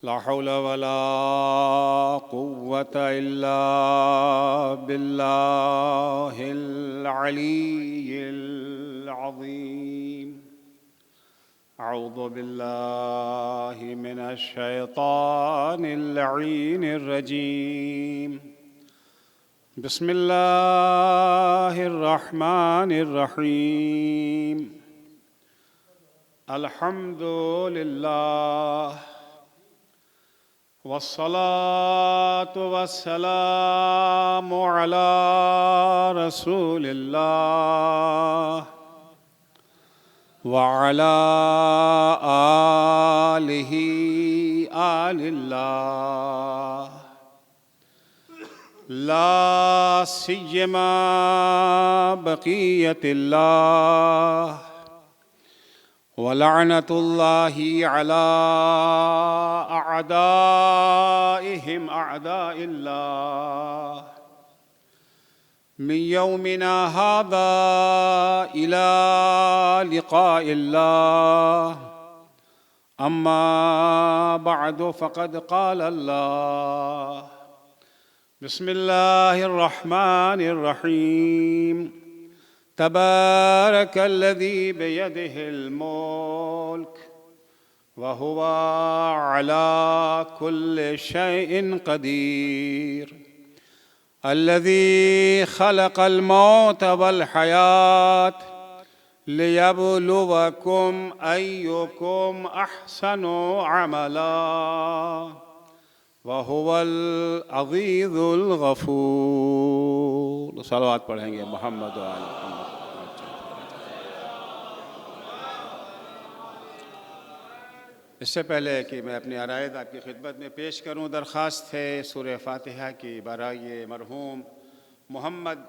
ला हौला वला कुव्वता इल्ला बिल्लाहिल अलीय्यिल अज़ीम। अऊज़ु बिल्लाहि मिनश शैतानिर लईनिर रजीम। बिस्मिल्लाहिर रहमानिर रहीम। अल्हम्दुलिल्लाह वस्सलातु वस्सलामु अला रसूलिल्लाह व अला आलिहि आलिल्लाह ला सिय्यमा बक़ियतिल्लाह वलअनतुल्लाहि अला अअदाइहिम अअदाइल्लाह मिन यौमिना हाज़ा इला लिक़ाइल्लाह। अम्मा बअदु फ़क़द क़ाल अल्लाह बिस्मिल्लाहिर रहमानिर रहीम। तबारकल्लज़ी बियदिहिल मुल्क व हुवा अला कुल्लि शैइन क़दीर। अल्लज़ी ख़लक़ल मौत वल हयात लियब्लुवकुम अय्युकुम अहसनु अमला व हुवल अज़ीज़ुल गफ़ूर। सलावत पढ़ेंगे मोहम्मद व आले मोहम्मद। इससे पहले कि मैं अपनी आरायद आपकी खिदमत में पेश करूं, दरख्वास्त है सूरह फातिहा की बराए मरहूम मोहम्मद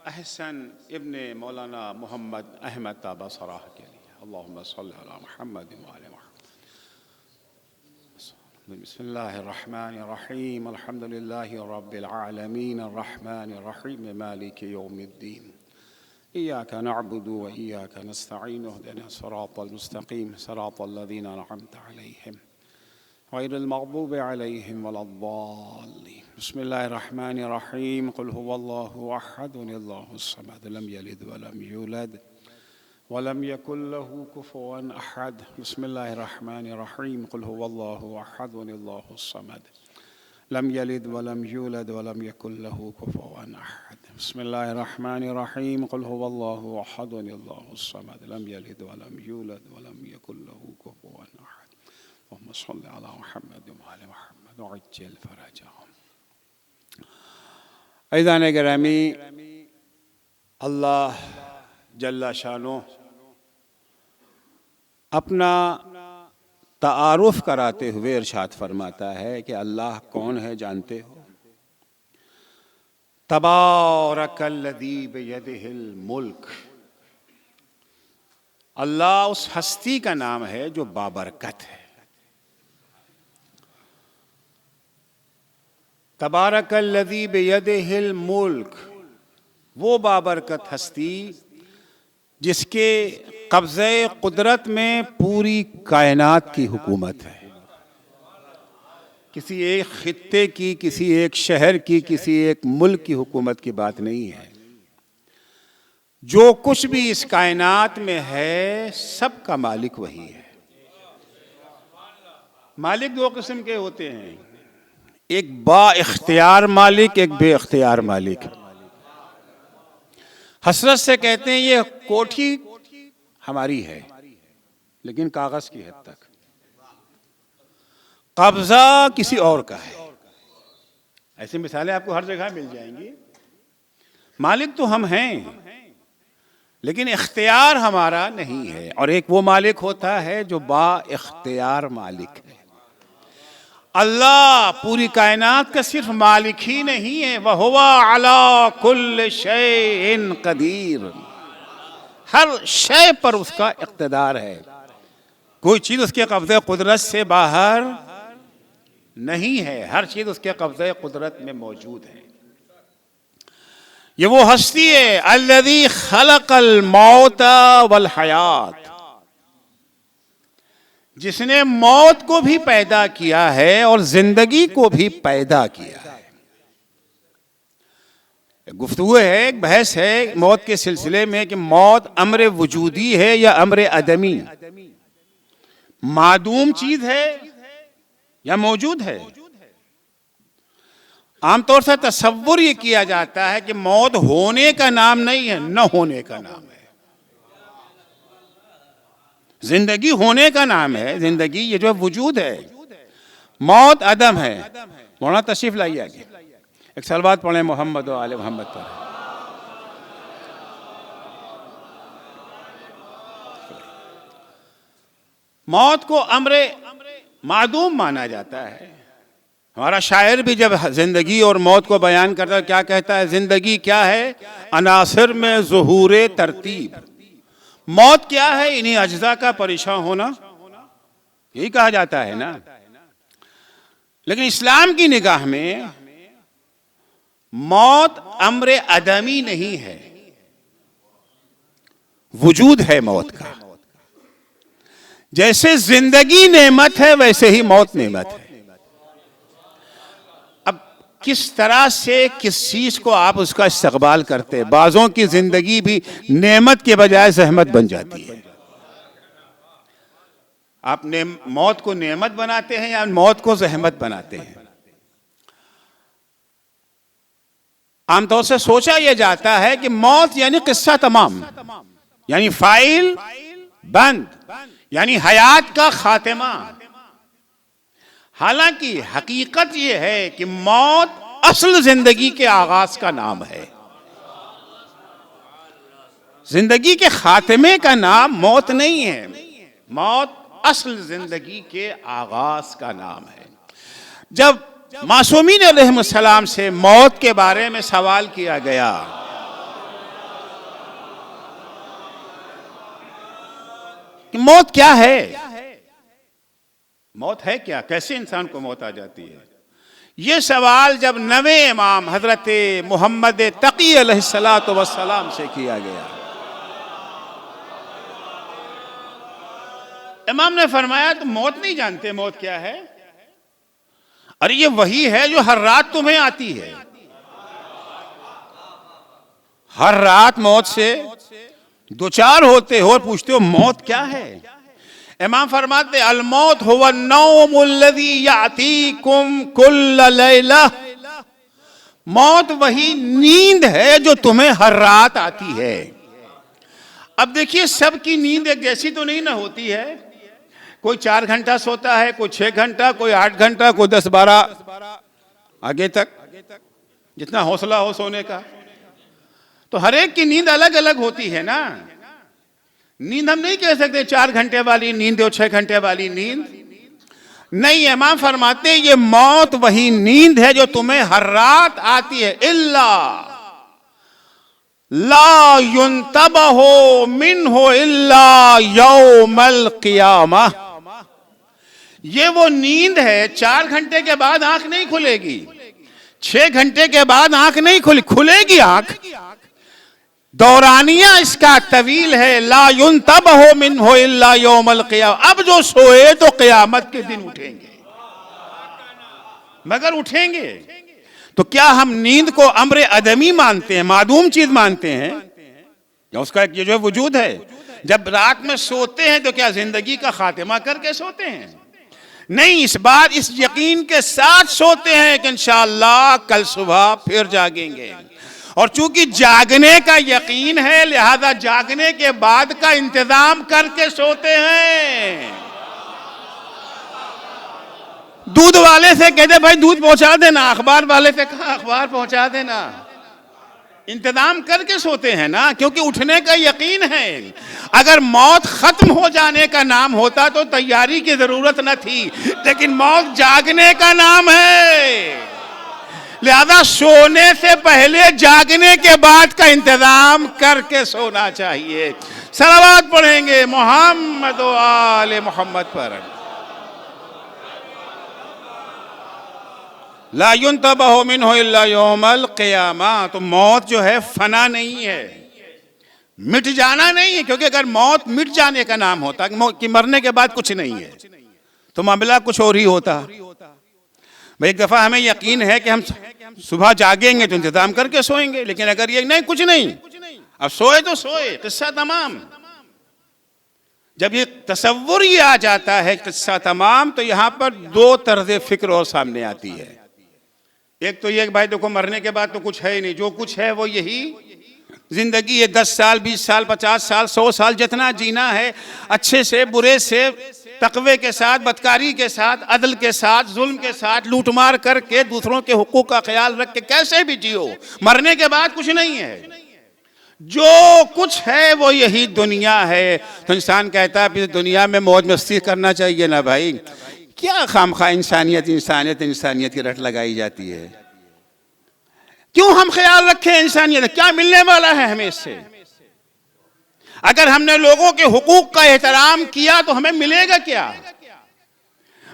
अहसन इब्ने मौलाना मोहम्मद अहमद ताबसराह के लिए। अल्लाहुम्मा सल्लि अला मुहम्मद व आले मुहम्मद। बिस्मिल्लाहिर्रहमानिर्रहीम। अल्हम्दुलिल्लाहि रब्बिल आलमीन अर्रहमानिर रहीम मालिकि यौमिद्दीन। इय्याका नअबुदु व इय्याका नस्तईन इहदिना सिरातल मुस्तकीम सिरातल लज़ीना अनअमता अलैहिम गैरिल मग़दूबि अलैहिम वलद्दाल्लीन। बिस्मिल्लाहिर रहमानिर रहीम। कुल हुवल्लाहु अहद अल्लाहुस समद लम यलिद व लम यूलद व लम यकुल लहू कुफुवन अहद। बिस्मिल्लाहिर रहमानिर रहीम। कुल हुवल्लाहु अहद अल्लाहुस समद लम यलिद व लम यूलद व लम यकुल लहू कुफुवन अहद। बिस्मिल्लाहिर रहमानिर रहीम। कुल हुवल्लाहु अहद अल्लाहुस समद लम यलिद व लम यूलद व लम यकुल लहू कुफुवन अहद। अल्लाहुम्मा सल्लि अला मुहम्मद व आले मुहम्मद व अज्जिल फरजहुम। अज़ीज़ान गिरामी, अल्लाह जल्ला शानो अपना तारुफ कराते हुए इरशाद फरमाता है कि अल्लाह कौन है जानते हो? तबारकल्लज़ी बियदिहिल मुल्क। अल्लाह उस हस्ती का नाम है जो बाबरकत है। तबारकल्लज़ी बियदिहिल मुल्क, वो बाबरकत हस्ती जिसके कब्ज़े कुदरत में पूरी कायनात की हुकूमत है। किसी एक खित्ते की, किसी एक शहर की, किसी एक मुल्क की हुकूमत की बात नहीं है। जो कुछ भी इस कायनात में है सब का मालिक वही है। मालिक दो किस्म के होते हैं, एक बा इख्तियार मालिक, एक बे इख्तियार मालिक। हसरत से कहते हैं ये कोठी हमारी है लेकिन कागज की हद तक, कब्जा किसी और का है। ऐसी मिसालें आपको हर जगह मिल जाएंगी। मालिक तो हम हैं लेकिन इख्तियार हमारा नहीं है। और एक वो मालिक होता है जो बा इख्तियार मालिक है। अल्लाह पूरी कायनात का सिर्फ मालिक ही नहीं है, वह हुवा अला कुल्लि शैइन कदीर। हर शय पर उसका इक़्तिदार है। कोई चीज उसके कब्ज़े कुदरत से बाहर नहीं है, हर चीज उसके कब्ज़े कुदरत में मौजूद है। ये वो हस्ती है अल्लज़ी खलक़ल मौत वल हयात, जिसने मौत को भी पैदा किया है और जिंदगी को भी पैदा किया है। गुफ्तगू है, एक बहस है मौत के सिलसिले में कि मौत अम्र वजूदी है या अम्र अदमी, मादूम चीज है या मौजूद है। आमतौर से तसव्वुर ये किया जाता है कि मौत होने का नाम नहीं है, न होने का नाम है। जिंदगी होने का नाम है, जिंदगी ये जो वजूद है, मौत अदम है। मौलाना तशरीफ लाइए आगे, एक सलवात पढ़े मोहम्मद व आले मोहम्मद पर। मौत को अम्रे मादूम माना जाता है। हमारा शायर भी जब जिंदगी और मौत को बयान करता है क्या कहता है? जिंदगी क्या है? अनासिर में ज़ुहूरे तरतीब। मौत क्या है? इन्हीं अज्जा का परेशान होना, यही कहा जाता है ना। लेकिन इस्लाम की निगाह में मौत अम्र अदमी नहीं है, वजूद है मौत का। जैसे जिंदगी नेमत है वैसे ही मौत नेमत है। अब किस तरह से किस चीज को आप उसका इस्तकबाल करते हैं। बाज़ों की जिंदगी भी नेमत के बजाय ज़हमत बन जाती है। आप मौत को नेमत बनाते हैं या मौत को ज़हमत बनाते हैं। आमतौर से सोचा यह जाता है कि मौत यानी किस्सा तमाम, यानी फाइल बंद, यानी हयात का खात्मा। हालांकि हकीकत यह है कि मौत असल जिंदगी के आगाज का नाम है। जिंदगी के खात्मे का नाम मौत नहीं है, मौत असल जिंदगी के आगाज का नाम है। जब मासूमीन अलैहिस्सलाम से मौत के बारे में सवाल किया गया, कि मौत क्या है, मौत है क्या, कैसे इंसान को मौत आ जाती है। यह सवाल जब नवे इमाम हजरत मोहम्मद तकी अलैहिस्सलातु वस्सलाम से किया गया, इमाम ने फरमाया तुम मौत नहीं जानते, मौत क्या है? अरे ये वही है जो हर रात तुम्हें आती है। हर रात मौत से दो चार होते हो और पूछते हो मौत क्या है। इमाम फरमाते अल मौत हुवा नौमुल्लज़ी यातीकुम कुल्ल लैला। मौत वही नींद है जो तुम्हें हर रात आती है। अब देखिए, सबकी नींद एक जैसी तो नहीं ना होती है। कोई 4 घंटा सोता है, कोई 6 घंटा, कोई 8 घंटा, कोई 10-12 आगे तक, जितना हौसला हो सोने का। तो हर एक की नींद अलग अलग होती है ना। नींद हम नहीं कह सकते 4 घंटे वाली नींद और 6 घंटे वाली नींद नहीं। इमाम फरमाते ये मौत वही नींद है जो तुम्हें हर रात आती है। इल्ला ला युंतबहो मिन्हो इल्ला यौमल क़ियामा। ये वो नींद है 4 घंटे के बाद आंख नहीं खुलेगी, 6 घंटे के बाद आंख नहीं खुलेगी आंख। दौरानिया इसका तवील है। ला युंतबहो मिन्हो इल्ला यौमल क़ियामा। अब जो सोए तो क़यामत के दिन उठेंगे, मगर उठेंगे। तो क्या हम नींद को अम्र अदमी मानते हैं, मादूम चीज मानते हैं, या उसका ये जो वजूद है? जब रात में सोते हैं तो क्या जिंदगी का खात्मा करके सोते हैं? नहीं, इस बार इस यकीन के साथ सोते हैं कि इंशाअल्लाह कल सुबह फिर जागेंगे। और चूंकि जागने का यकीन है, लिहाजा जागने के बाद का इंतजाम करके सोते हैं। दूध वाले से कहते भाई दूध पहुंचा देना, अखबार वाले से कहा अखबार पहुंचा देना। इंतजाम करके सोते हैं ना, क्योंकि उठने का यकीन है। अगर मौत खत्म हो जाने का नाम होता तो तैयारी की जरूरत न थी, लेकिन मौत जागने का नाम है। लिहाजा सोने से पहले जागने के बाद का इंतजाम करके सोना चाहिए। सलावत पढ़ेंगे मोहम्मद व आले मोहम्मद पर। ला युंतबहो मिन्हो इल्ला यौमल क़ियामा। तो मौत जो है फना नहीं है, मिट जाना नहीं है, क्योंकि अगर मौत मिट जाने का नाम होता कि मरने के बाद कुछ नहीं है तो मामला कुछ और ही होता। भाई एक दफा हमें यकीन है कि हम सुबह जागेंगे तो इंतजाम करके सोएंगे, लेकिन अगर ये नहीं कुछ नहीं, अब सोए तो सोए, किस्सा तमाम। जब ये तसव्वुर ये आ जाता है किस्सा तमाम, तो यहां पर दो तर्ज फिक्र और सामने आती है। एक तो ये भाई देखो मरने के बाद तो कुछ है ही नहीं, जो कुछ है वो यही जिंदगी है। 10 साल 20 साल 50 साल 100 साल जितना जीना है, अच्छे से बुरे से, तकवे के साथ, बदकारी के साथ, अदल के साथ, जुल्म के साथ, लूटमार करके दूसरों के हुकूक का ख्याल रख के कैसे भी जियो, मरने के बाद कुछ नहीं है। जो कुछ है वो यही दुनिया है। तो इंसान कहता है दुनिया में मौज मस्ती करना चाहिए ना भाई, क्या खामखा इंसानियत इंसानियत इंसानियत की रट लगाई जाती है। क्यों हम ख्याल रखें इंसानियत, क्या मिलने वाला है हमें इससे? अगर हमने लोगों के हुकूक का एहतराम किया तो हमें मिलेगा क्या?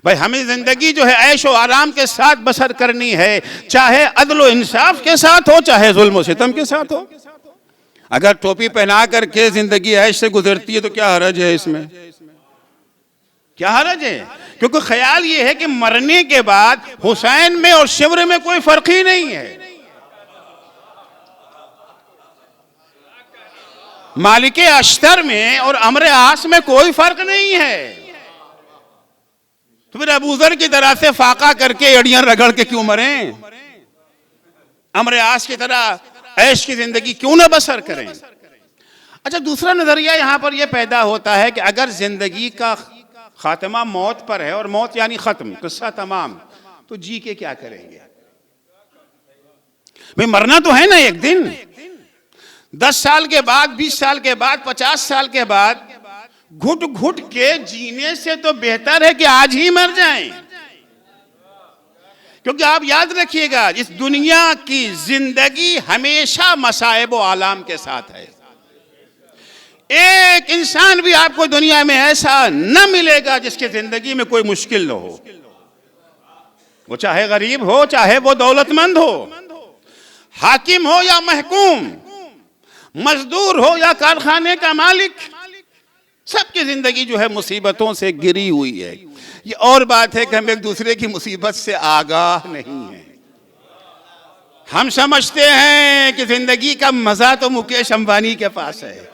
भाई हमें जिंदगी जो है ऐशो आराम के साथ बसर करनी है, चाहे अदल इंसाफ के साथ हो, चाहे जुल्म सितम के साथ हो। अगर टोपी पहना करके जिंदगी ऐश से गुजरती है तो क्या हरज है इसमें? क्या हरज है? क्योंकि ख्याल ये है कि मरने के बाद हुसैन में और शिवर में कोई फर्क ही नहीं है। मालिके अश्तर में और अमरे आस में कोई फर्क नहीं है। तो फिर अबूजर की तरह से फाका करके एड़ियां रगड़ के क्यों मरे? अमरे आस की तरह ऐश की जिंदगी क्यों ना बसर करें? अच्छा, दूसरा नजरिया यहां पर यह पैदा होता है कि अगर जिंदगी का खात्मा मौत पर है और मौत यानी खत्म, किस्सा तमाम, तो जी के क्या करेंगे? भाई मरना तो है ना एक दिन। 10 साल के बाद, 20 साल के बाद, 50 साल के बाद घुट घुट के जीने से तो बेहतर है कि आज ही मर जाएं। क्योंकि आप याद रखिएगा, इस दुनिया की जिंदगी हमेशा मसाइब व आलाम के साथ है। एक इंसान भी आपको दुनिया में ऐसा न मिलेगा जिसकी जिंदगी में कोई मुश्किल न हो। वो चाहे गरीब हो, चाहे वो दौलतमंद हो, हाकिम हो या महकूम, मजदूर हो या कारखाने का मालिक, सबकी जिंदगी जो है मुसीबतों से घिरी हुई है। ये और बात है कि हम एक दूसरे की मुसीबत से आगाह नहीं हैं। हम समझते हैं कि जिंदगी का मजा तो मुकेश अंबानी के पास है,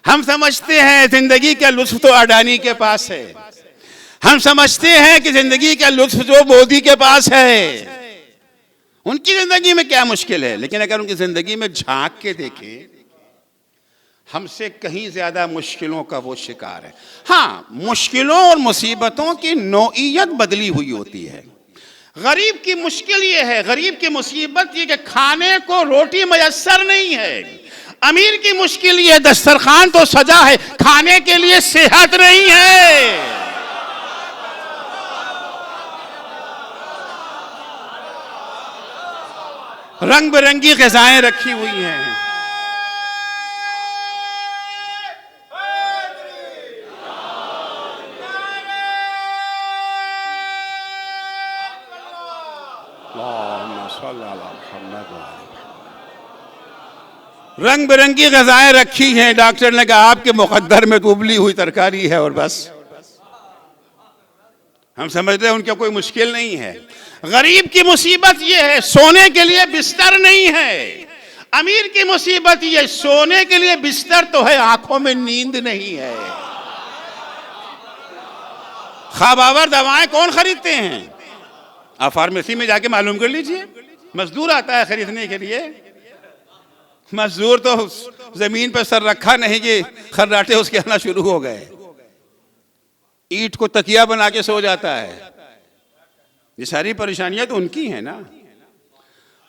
हम समझते हैं जिंदगी का लुत्फ तो अडानी के पास है, हम समझते हैं कि जिंदगी का लुत्फ जो मोदी के पास है। उनकी जिंदगी में क्या मुश्किल है? लेकिन अगर उनकी जिंदगी में झांक के देखें, हमसे कहीं ज्यादा मुश्किलों का वो शिकार है। हाँ, मुश्किलों और मुसीबतों की नौइयत बदली हुई होती है। गरीब की मुश्किल ये है, गरीब की मुसीबत ये कि खाने को रोटी मयस्सर नहीं है। अमीर की मुश्किल ये दस्तरखान तो सजा है, खाने के लिए सेहत नहीं है। रंग बिरंगी ग़िज़ाएं रखी हुई हैं। रंग बिरंगी ग़िज़ाएं रखी हैं। डॉक्टर ने कहा आपके मुकद्दर में तो उबली हुई तरकारी है और बस। हम समझते हैं उनका कोई मुश्किल नहीं है। गरीब की मुसीबत यह है सोने के लिए बिस्तर नहीं है। अमीर की मुसीबत यह सोने के लिए बिस्तर तो है, आंखों में नींद नहीं है। ख्वाबावर दवाएं कौन खरीदते हैं? आप फार्मेसी में जाके मालूम कर लीजिए। मजदूर आता है खरीदने के लिए। मजदूर तो जमीन पर सर रखा नहीं कि खर्राटे उसके आना शुरू हो गए। ईंट को तकिया बना के सो जाता है। ये सारी परेशानियां तो उनकी हैं ना।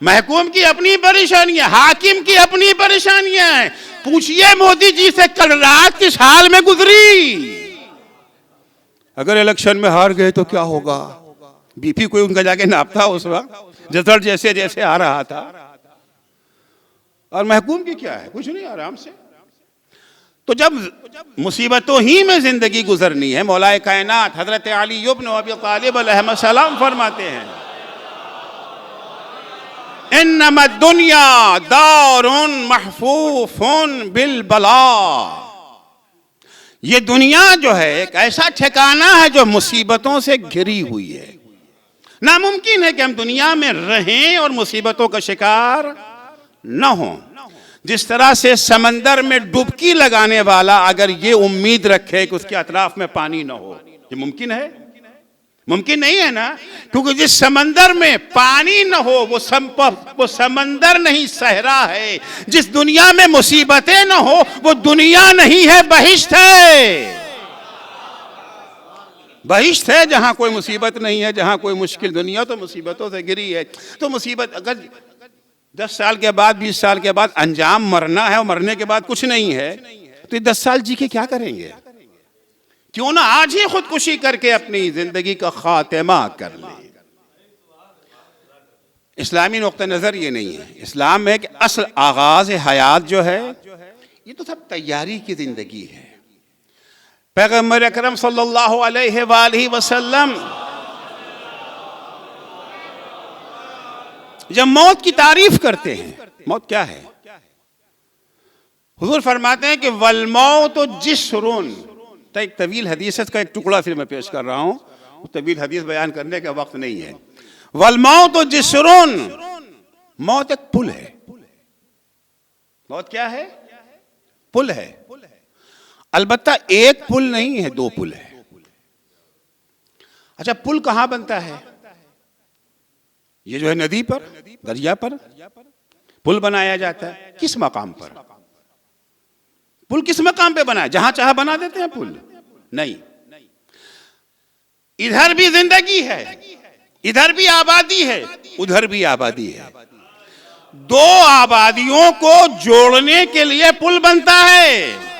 महकूम की अपनी परेशानियां, हाकिम की अपनी परेशानियां हैं। पूछिए मोदी जी से कल रात किस हाल में गुजरी। अगर इलेक्शन में हार गए तो क्या होगा? बीपी कोई उनका जाके नापता उस वक्त, रिजल्ट जैसे जैसे आ रहा था। और महकूम की क्या है? कुछ नहीं, आराम से। तो जब मुसीबतों ही में जिंदगी गुजरनी है, मौलाए कायनात हजरत अली इब्न अबी तालिब अलैहिस्सलाम फरमाते हैं इन्नमा दुनिया दारुन महफूफुन बिल बला, ये दुनिया जो है एक ऐसा ठिकाना है जो मुसीबतों से घिरी हुई है। नामुमकिन है कि हम दुनिया में रहें और मुसीबतों का शिकार न हो। जिस तरह से समंदर में डुबकी लगाने वाला अगर ये उम्मीद रखे कि उसके अतराफ में पानी न हो, ये मुमकिन है? मुमकिन नहीं है ना, क्योंकि जिस समंदर में पानी न हो वो समंदर नहीं सहरा है। जिस दुनिया में मुसीबतें न हो वो दुनिया नहीं है, बहिश्त है। बहिश्त है जहां कोई मुसीबत नहीं है, जहां कोई मुश्किल। दुनिया तो मुसीबतों से घिरी है। तो मुसीबत अगर 10 साल के बाद 20 साल के बाद अंजाम मरना है और मरने के बाद कुछ नहीं है, तो ये 10 साल जी के क्या करेंगे? क्यों ना आज ही खुदकुशी करके अपनी जिंदगी का खात्मा कर लें। इस्लामी नुक्ता नजर ये नहीं है। इस्लाम में कि असल आगाज हयात जो है ये तो सब तैयारी की जिंदगी है। पैगंबर अकरम सल्लल्लाहु अलैहि वसल्लम जब मौत की तारीफ करते हैं, मौत क्या है? हुजूर फरमाते हैं कि वल मौत जिस्रुन। तो एक तवील हदीस का एक टुकड़ा फिर मैं पेश कर रहा हूं, तवील हदीस बयान करने का वक्त नहीं है। वल मौत जिस्रुन, मौत एक पुल है। मौत क्या है? पुल है। अलबत्ता एक पुल नहीं है, 2 पुल है। अच्छा, पुल कहां बनता है? ये जो है नदी पर, दरिया पर पुल बनाया जाता है। किस मकाम पर? पुल किस मकाम पे बना है? जहां चाहा बना देते हैं पुल? नहीं। इधर भी जिंदगी है, इधर भी आबादी है, उधर भी आबादी है। 2 आबादियों को जोड़ने के लिए पुल बनता है।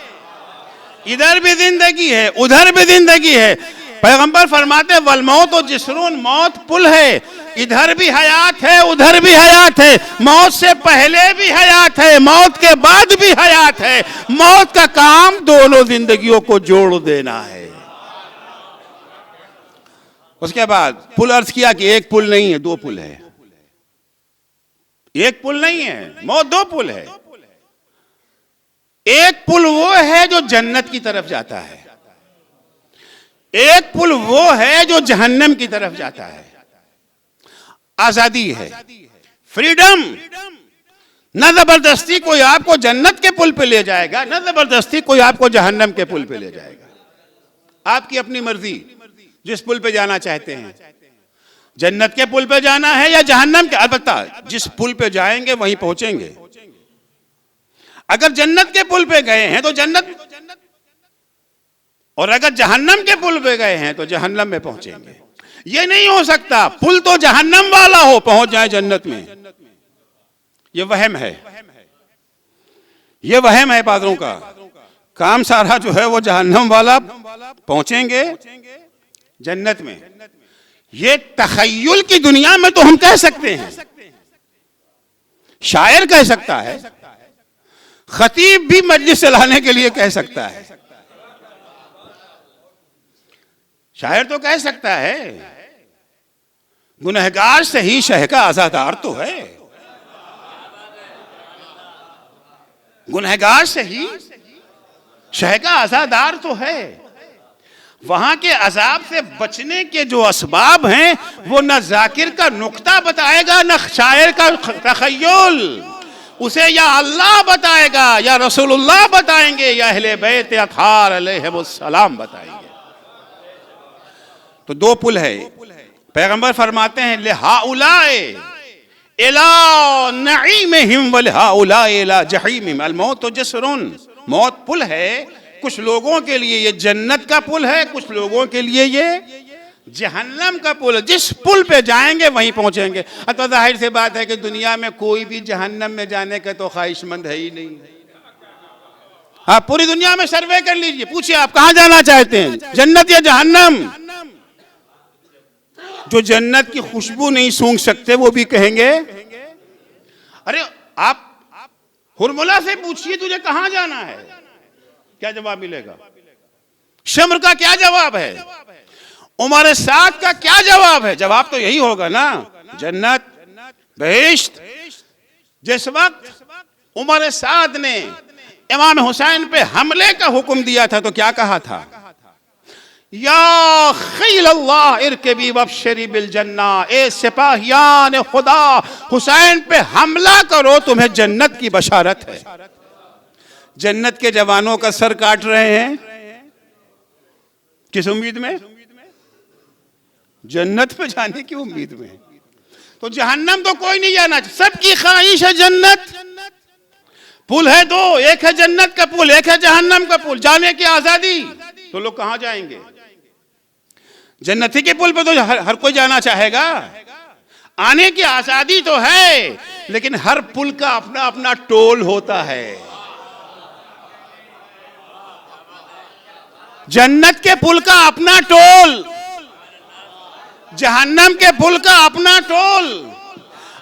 इधर भी जिंदगी है, उधर भी जिंदगी है। पैगंबर फरमाते वल मौत जिस्रुन, मौत पुल है। इधर भी हयात है, उधर भी हयात है। मौत से पहले भी हयात है, मौत के बाद भी हयात है। मौत का काम दोनों जिंदगियों को जोड़ देना है। उसके बाद पुल अर्ज किया कि एक पुल नहीं है, 2 पुल है। एक पुल नहीं है, मौत 2 पुल है। एक पुल वो है जो जन्नत की तरफ जाता है, एक पुल वो है जो जहन्नम की तरफ जाता है। आजादी है, फ्रीडम। न जबरदस्ती कोई आपको जन्नत के पुल पे ले जाएगा, न जबरदस्ती कोई आपको जहन्नम के पुल पे ले जाएगा। आपकी अपनी मर्जी, जिस पुल पे जाना चाहते हैं। जन्नत के पुल पे जाना है या जहन्नम के? अलबत्ता जिस पुल पे जाएंगे वहीं पहुंचेंगे। अगर जन्नत के पुल पे गए हैं तो जन्नत, और अगर जहन्नम के पुल पे गए हैं तो जहन्नम में पहुंचेंगे। ये नहीं हो सकता पुल तो जहन्नम वाला हो, पहुंच जाए जन्नत में। ये वहम है, ये वहम है बादलों का। काम सारा जो है वो जहन्नम वाला, पहुंचेंगे जन्नत में। ये तखय्युल की दुनिया में तो हम कह सकते हैं, शायर कह सकता है, खतीब भी मजलिस चलाने के लिए कह सकता है। शायर तो कह सकता है गुनहगार से ही शह का आजादार तो है। गुनहगार से ही शह का आजादार तो है। वहां के अजाब से बचने के जो असबाब हैं वो न जाकिर का नुक्ता बताएगा, न शायर का तखय्युल। उसे या अल्लाह बताएगा, या रसूलुल्लाह बताएंगे, या अहले बैत अतहार अलैहिमुस्सलाम बताएंगे। तो 2 पुल है। पैगंबर फरमाते हैं लिहाउलाए इला नईमिहिम व लिहाउलाए इला जहीमिहिम। अल मौत जिस्रुन, मौत पुल है। कुछ लोगों के लिए ये जन्नत का पुल है, कुछ लोगों के लिए ये जहन्नम का पुल है। जिस पुल पे जाएंगे वहीं पहुंचेंगे। तो जाहिर सी बात है कि दुनिया में कोई भी जहन्नम में जाने का तो ख्वाहिशमंद है ही नहीं। आप पूरी दुनिया में सर्वे कर लीजिए, पूछिए आप कहां जाना चाहते हैं, जन्नत या जहन्नम? जो जन्नत की खुशबू नहीं सूंघ सकते वो भी कहेंगे। अरे आप हुरमुला से पूछिए तुझे कहां जाना है, क्या जवाब मिलेगा? शम्र का क्या जवाब है? उमर साद का क्या जवाब है? जवाब तो यही होगा ना, जन्नत बहिश्त जिस वक्त उमर साद ने इमाम हुसैन पे हमले का हुक्म दिया था तो क्या कहा था? या खील अल्लाह इरकबी वबशरी बिल जन्ना, ए सिपाहियान खुदा हुसैन पे हमला करो, तुम्हें जन्नत की बशारत है। जन्नत के जवानों का सर काट रहे हैं किस उम्मीद में? जन्नत में जाने की उम्मीद में। तो जहन्नम तो कोई नहीं जाना, सबकी ख्वाहिश है जन्नत। पुल है दो, एक है जन्नत का पुल, एक है जहन्नम का पुल, जाने की आजादी। तो लोग कहां जाएंगे? जन्नती के पुल पे तो हर कोई जाना चाहेगा, आने की आजादी तो है, लेकिन हर पुल का अपना अपना टोल होता है। जन्नत के पुल का अपना टोल, जहन्नम के पुल का अपना टोल।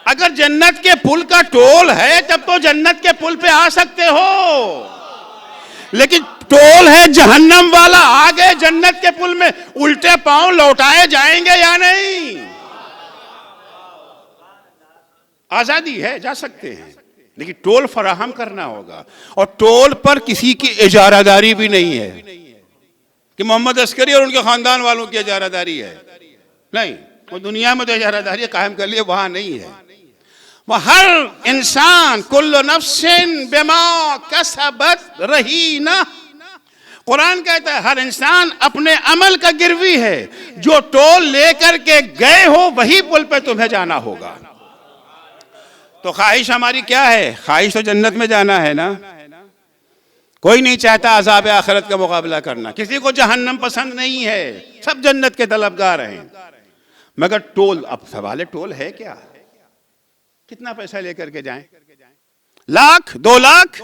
अगर जन्नत के पुल का टोल है तब तो जन्नत के पुल पे आ सकते हो, लेकिन टोल है जहन्नम वाला, आगे जन्नत के पुल में उल्टे पांव लौटाए जाएंगे या नहीं? आजादी है, जा सकते हैं, लेकिन टोल फराहम करना होगा। और टोल पर किसी की इजारादारी भी नहीं है कि मोहम्मद अस्करी और उनके खानदान वालों की इजारादारी है, नहीं। वो दुनिया में तो इजारादारी कायम कर लिए, वहां नहीं है। वह हर इंसान कुल्लु नफ्सिन बिमा कसबत रहीना, कुरान कहता है हर इंसान अपने अमल का गिरवी है। जो टोल लेकर के गए हो वही पुल पे तुम्हें जाना होगा। तो ख्वाहिश हमारी क्या है? ख्वाहिश तो जन्नत में जाना है ना। कोई नहीं चाहता अज़ाब आखिरत का मुकाबला करना, किसी को जहन्नम पसंद नहीं है, सब जन्नत के तलबगार हैं। मगर टोल, अब सवाल है टोल है क्या? कितना पैसा लेकर के जाएं? लाख, 2 लाख,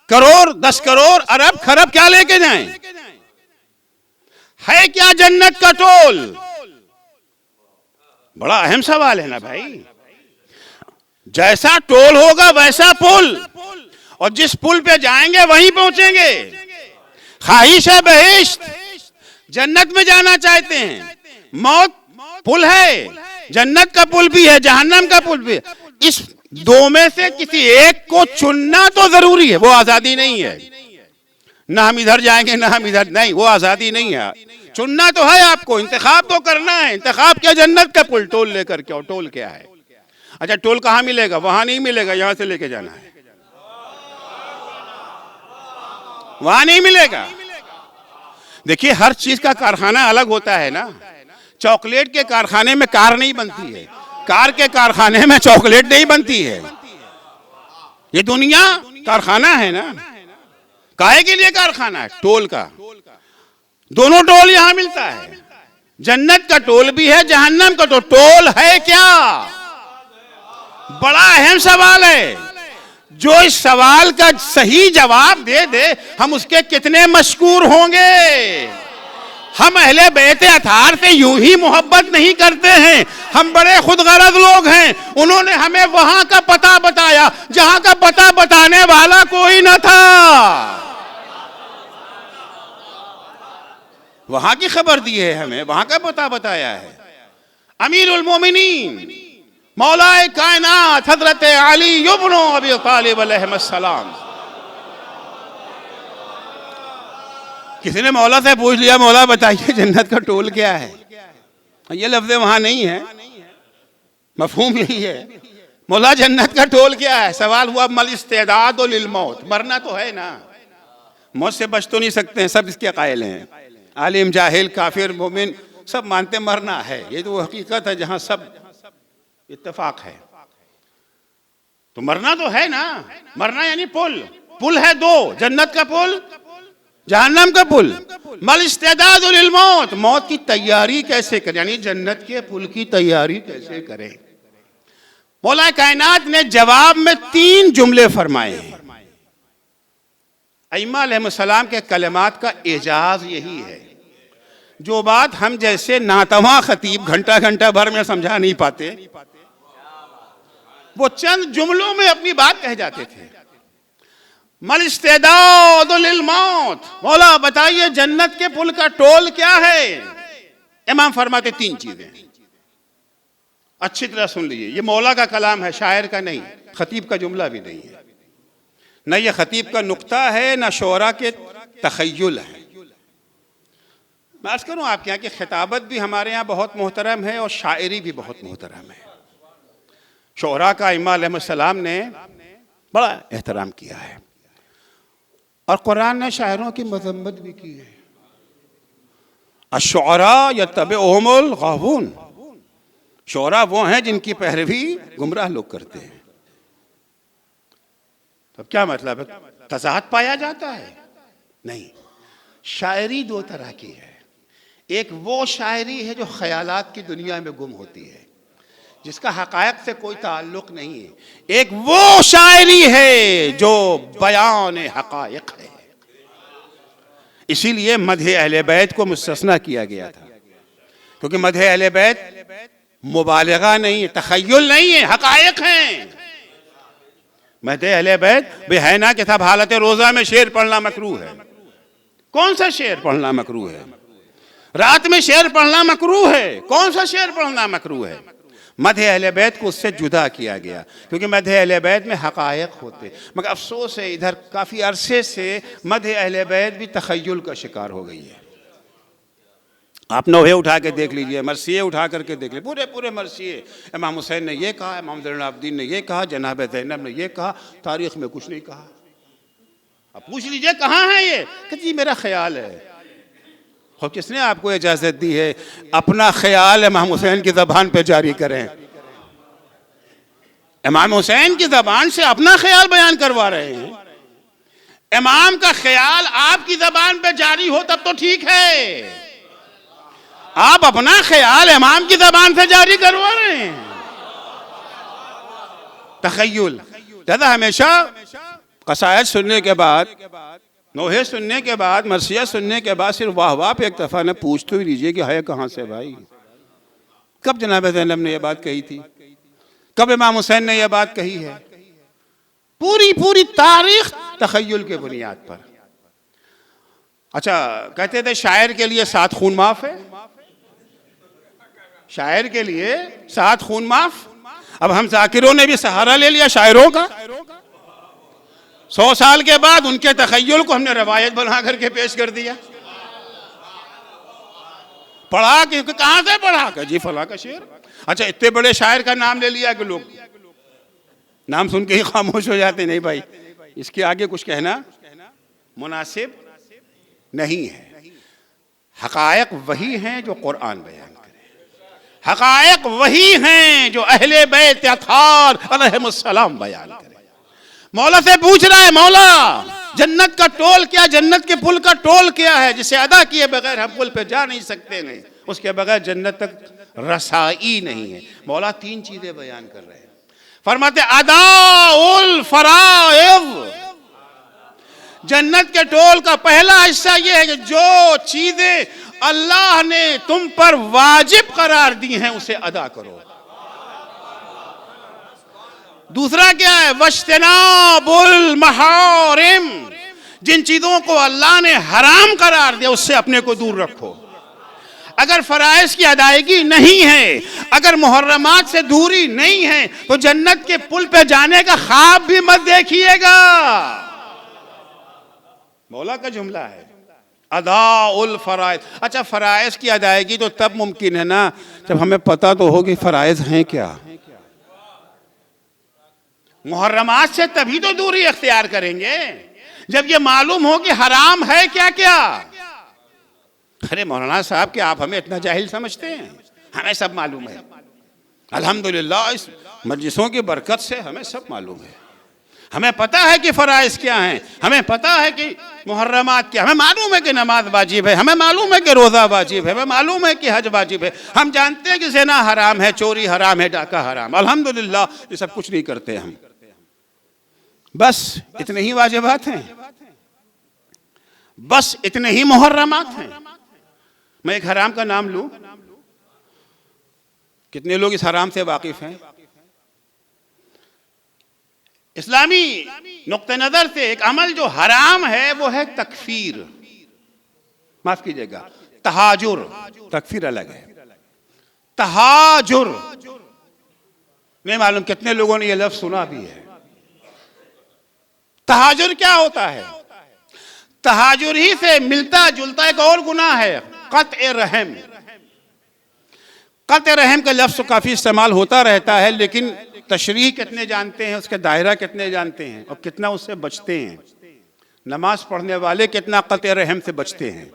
करोड़, 10 करोड़, अरब, खरब, क्या लेके जाएं? है क्या जन्नत का टोल? बड़ा अहम सवाल है ना भाई। जैसा टोल होगा वैसा पुल, और जिस पुल पे जाएंगे वहीं पहुंचेंगे। ख्वाहिश है बहिश्त, जन्नत में जाना चाहते हैं, मौत पुल है, जन्नत का पुल भी है, जहन्नम का पुल भी है। इस दो में से किसी एक को चुनना तो जरूरी है, वो आजादी नहीं है। ना हम इधर जाएंगे ना हम इधर, नहीं, वो आजादी नहीं है। चुनना तो है आपको, इंतखाब तो करना है। इंतखाब क्या? जन्नत का पुल, टोल लेकर के। और टोल क्या है? अच्छा, टोल कहां मिलेगा? वहां नहीं मिलेगा, यहां से लेके जाना है, वहां नहीं मिलेगा। देखिए, हर चीज का कारखाना अलग होता है ना। चॉकलेट के कारखाने में कार नहीं बनती है, कार के कारखाने में चॉकलेट नहीं बनती है। ये दुनिया कारखाना है ना। काहे के लिए कारखाना है? टोल का। दोनों टोल यहां मिलता है, जन्नत का टोल भी है, जहन्नम का। तो टोल है क्या? बड़ा अहम सवाल है। जो इस सवाल का सही जवाब दे दे, हम उसके कितने मशकूर होंगे। हम अहले बैत अतार से यूं ही मोहब्बत नहीं करते हैं, हम बड़े खुदगरज लोग हैं। उन्होंने हमें वहां का पता बताया जहां का पता बताने वाला कोई न था। वहां की खबर दी है हमें, वहां का पता बताया है। अमीरुल मोमिनीन मौलाए कायनात हजरत अली इब्न अबी तालिब अलैहिस्सलाम। किसी ने मौला से पूछ लिया, मौला बताइए जन्नत का टोल क्या है? ये लफ्ज़ वहां नहीं है, मफहूम यही है। मौला जन्नत का टोल क्या है? सवाल हुआ मल इस्तेदाद लिल मौत, मरना तो है ना, मौत से बच तो नहीं सकते हैं, सब इसके कायल हैं। आलिम, जाहिल, काफिर, मोमिन सब मानते मरना है, ये तो हकीकत है जहां सब इत्तेफाक है। तो मरना तो है ना, मरना यानी पुल। पुल है दो, जन्नत का पुल, जहन्नम का पुल। मल इस्तेदाद लिल मौत, मौत की तैयारी कैसे करें, यानी जन्नत के पुल की तैयारी कैसे करें। मौला कायनात ने जवाब में 3 जुमले फरमाए हैं। अइम्मा अलैहिस्सलाम के कलमात का एजाज यही है, जो बात हम जैसे नातवा खतीब घंटा घंटा भर में समझा नहीं पाते, वो चंद जुमलों में अपनी बात कह जाते थे। मल इस्तेदाद लिल मौत, मौला बताइए जन्नत के पुल का टोल क्या है। इमाम फरमाते 3 चीजें। अच्छी तरह सुन लीजिए, ये मौला का कलाम है, शायर का नहीं, खतीब का जुमला भी नहीं है, न ये खतीब का नुक्ता है, न शोरा के तखय्युल है। मैं अर्ज करूँ आपके यहाँ की खिताबत भी हमारे यहाँ बहुत मोहतरम है और शायरी भी बहुत मोहतरम है। शोरा का इमाम अलैहिस्सलाम ने बड़ा एहतराम किया है और कुरान ने शायरों की मजम्मत भी की है। अश्शुअरा यत्तबिउहुमुल गावून, शोरा वो हैं जिनकी पैरवी गुमराह लोग करते हैं। तो क्या मतलब है, तज़ाद पाया जाता है? नहीं, शायरी दो तरह की है। एक वो शायरी है जो ख्यालात की दुनिया में गुम होती है, जिसका हकायक से कोई ताल्लुक नहीं है। एक वो शायरी है जो बयान हकायक है। इसीलिए मदह अहले बैत को मुस्तस्ना किया गया था, क्योंकि मदह अहले बैत मुबालगा नहीं है, तखय्युल नहीं है, हकायक हैं। मदह अहले बैत भी है ना कि सब हालत रोजा में शेर पढ़ना मकरूह है। कौन सा शेर पढ़ना मकरूह है? रात में शेर पढ़ना मकरूह है। कौन सा शेर पढ़ना मकरूह है? मदह अहले बैत को उससे जुदा किया गया, क्योंकि मदह अहले बैत में हकायक होते। मगर अफसोस है इधर काफ़ी अरसे से मदह अहले बैत भी तखय्युल का शिकार हो गई है। आप नोहे उठा के देख लीजिए, मरसिए उठा करके देख लीजिए, पूरे पूरे मरसिए, इमाम हुसैन ने ये कहा, इमाम ज़ैनुल आबिदीन ने ये कहा, जनाब ज़ैनब ने ये कहा, तारीख़ में कुछ नहीं कहा। अब पूछ लीजिए कहाँ है ये? कि जी मेरा ख्याल है। और किसने आपको इजाज़त दी है अपना ख्याल इमाम हुसैन की ज़बान पे जारी करें? इमाम हुसैन की ज़बान से अपना ख्याल बयान करवा रहे हैं। इमाम का ख्याल आपकी ज़बान पे जारी हो तब तो ठीक है, आप अपना ख्याल इमाम की ज़बान से जारी करवा रहे हैं। तखय्युल दादा हमेशा कसायद सुनने के बाद, नोहे सुनने के बाद, मरसिया सुनने के बाद सिर्फ वाह वाह पे एक दफ़ा ने पूछ तो ही लीजिए कि है कहाँ से भाई? कब जनाब ज़ैनब ने यह बात कही थी? कब इमाम हुसैन ने यह बात कही है? पूरी पूरी तारीख तखय्युल के बुनियाद पर। अच्छा, कहते थे शायर के लिए 7 खून माफ है, शायर के लिए 7 खून माफ। अब हम जाकिरों ने भी सहारा ले लिया शायरों का। 100 साल के बाद उनके तखय्युल को हमने रवायत बना करके पेश कर दिया। पढ़ा कि कहां से पढ़ा? कि जी फला का शेर। अच्छा, इतने बड़े शायर का नाम ले लिया कि लोग नाम सुन के ही खामोश हो जाते। नहीं भाई, इसके आगे कुछ कहना मुनासिब नहीं है। हकायक वही हैं जो कुरान बयान करे, हकायक वही हैं जो अहले बैत अतार अलैहिमुस्सलाम बयान करे। मौला से पूछ रहा है, मौला जन्नत का टोल क्या, जन्नत के पुल का टोल क्या है जिसे अदा किए बगैर हम पुल पे जा नहीं सकते, नहीं उसके बगैर जन्नत तक रसाई नहीं है। मौला 3 चीजें बयान कर रहे हैं। फरमाते अदाउल फराइज़, जन्नत के टोल का पहला हिस्सा यह है कि जो चीजें अल्लाह ने तुम पर वाजिब करार दी हैं उसे अदा करो। दूसरा क्या है? वज्तनाबुल महारिम, जिन चीजों को अल्लाह ने हराम करार दिया उससे अपने को दूर रखो। अगर फराइज की अदायगी नहीं है, अगर मुहर्रमात से दूरी नहीं है, तो जन्नत के पुल पे जाने का ख्वाब भी मत देखिएगा। मौला का जुमला है अदाउल फराइज। अच्छा, फराइज की अदायगी तो तब मुमकिन है ना जब हमें पता तो हो कि फराइज हैं क्या। मुहर्रमात से तभी तो दूरी इख्तियार करेंगे जब ये मालूम हो कि हराम है क्या क्या। अरे मौलाना साहब, कि आप हमें इतना जाहिल समझते हैं? हमें सब मालूम है। अल्हम्दुलिल्लाह इस मजलिसों की बरकत से हमें सब मालूम है। हमें पता है कि फराइज क्या हैं, हमें पता है कि मुहर्रमात क्या, हमें मालूम है कि नमाज वाजिब है, हमें मालूम है कि रोज़ा वाजिब है, हमें मालूम है कि हज वाजिब है, हम जानते हैं कि ज़िना हराम है, चोरी हराम है, डाका हराम। अल्हम्दुलिल्लाह ये सब कुछ नहीं करते हम, बस इतने ही वाजिबात हैं, बस इतने ही मुहर्रमात हैं। मैं एक हराम का नाम लूं, कितने लोग इस हराम से वाकिफ हैं? इस्लामी नुक्ते नजर से एक अमल जो हराम है वो है तकफीर, माफ कीजिएगा तहाजुर। तकफीर अलग है, तहाजुर नहीं मालूम कितने लोगों ने यह लफ्ज सुना भी है। तहाजुर क्या होता है? तहाजुर ही से मिलता जुलता एक और गुनाह है, क़त्अ रहम। क़त्अ रहम का लफ्ज तो काफी इस्तेमाल होता रहता है, लेकिन तशरीह कितने जानते हैं, उसके दायरा कितने जानते हैं और कितना उससे बचते हैं? नमाज पढ़ने वाले कितना क़त्अ रहम से बचते हैं?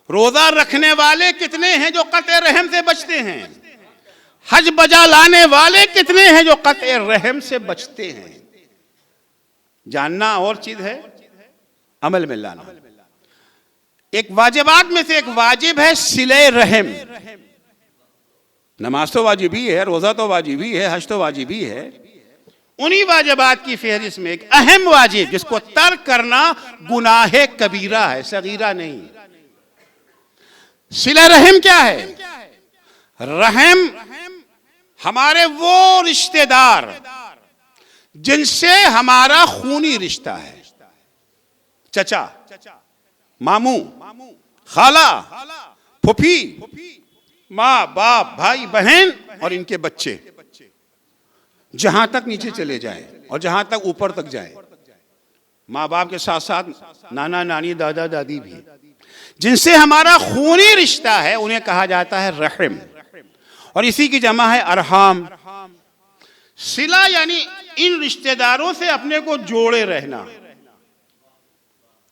रोजा रखने वाले कितने हैं जो क़त्अ रहम से बचते हैं? हज बजा लाने वाले कितने हैं जो क़त्अ रहम से बचते हैं? जानना और चीज है, अमल में लाना। एक वाजिबात में से एक वाजिब है सिले रहम। नमाज तो वाजिब ही है, रोजा तो वाजिब ही है, हज तो वाजिब ही है। उन्हीं वाजिबात की फहरिस्त में एक अहम वाजिब जिसको तर्क करना गुनाह कबीरा है, सगीरा नहीं। सिले रहम क्या है? रहम हमारे वो रिश्तेदार जिनसे हमारा खूनी रिश्ता है, चचा, मामू, खाला, फुफी, माँ बाप, भाई बहन और इनके बच्चे, जहां तक नीचे चले जाएं और जहां तक ऊपर तक जाएं। माँ बाप के साथ साथ नाना नानी दादा दादी भी, जिनसे हमारा खूनी रिश्ता है, उन्हें कहा जाता है रहम। और इसी की जमा है अरहाम। सिला यानी इन रिश्तेदारों से अपने को जोड़े रहना।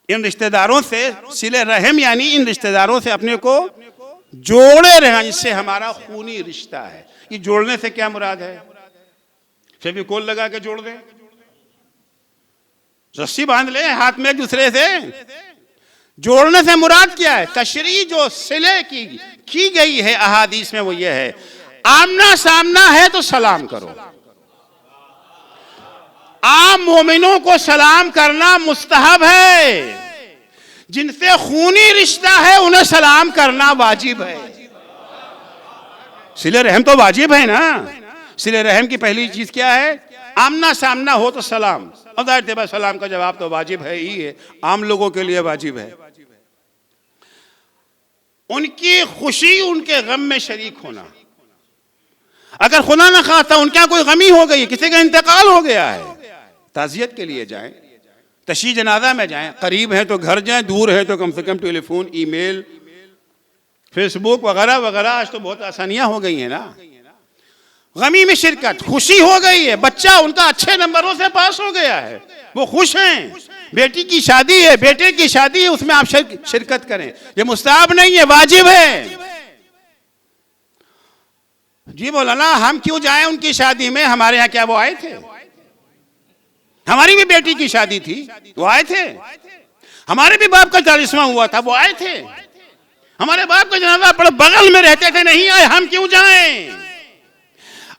इन रिश्तेदारों से, सिले रहम यानी इन रिश्तेदारों से अपने को जोड़े रहना जिससे हमारा खूनी रिश्ता है। ये जोड़ने से क्या मुराद है? फेविकोल लगा के जोड़ दे, रस्सी बांध ले हाथ में एक दूसरे से। जोड़ने से मुराद क्या है? तशरीह जो सिले की गई है अहादीस में वो ये है, आमना सामना है तो सलाम करो। आम मोमिनों को सलाम करना मुस्तहब है, जिनसे खूनी रिश्ता है उन्हें सलाम करना वाजिब है। सिले रहम तो वाजिब है ना। सिले रहम की पहली चीज क्या है? आमना सामना हो तो सलाम। और जाहिर है सलाम का जवाब तो वाजिब है ही है, आम लोगों के लिए वाजिब है। उनकी खुशी, उनके गम में शरीक होना। अगर खुदा न खास्ता उनके कोई गमी हो गई, किसी का इंतकाल हो गया है, ताज़ियत के लिए जाएं, तशी जनाजा में जाएं। करीब है तो घर जाएं, दूर है तो कम से कम टेलीफोन, ईमेल, फेसबुक वगैरह वगैरह। आज तो बहुत आसानियां हो गई हैं ना। गमी में शिरकत, खुशी हो गई है, बच्चा उनका अच्छे नंबरों से पास हो गया है, वो खुश हैं। बेटी की शादी है, बेटे की शादी है, उसमें आप शिरकत करें। ये मुस्तहब नहीं है, वाजिब है। जी बोला ना, हम क्यों जाएं उनकी शादी में? हमारे यहाँ क्या वो आए थे? हमारी भी बेटी की शादी थी, वो आए थे। हमारे भी बाप का 40वां हुआ था, वो आए थे। हमारे बाप का जनाजा पड़े बगल में रहते थे, नहीं आए, हम क्यों जाएं?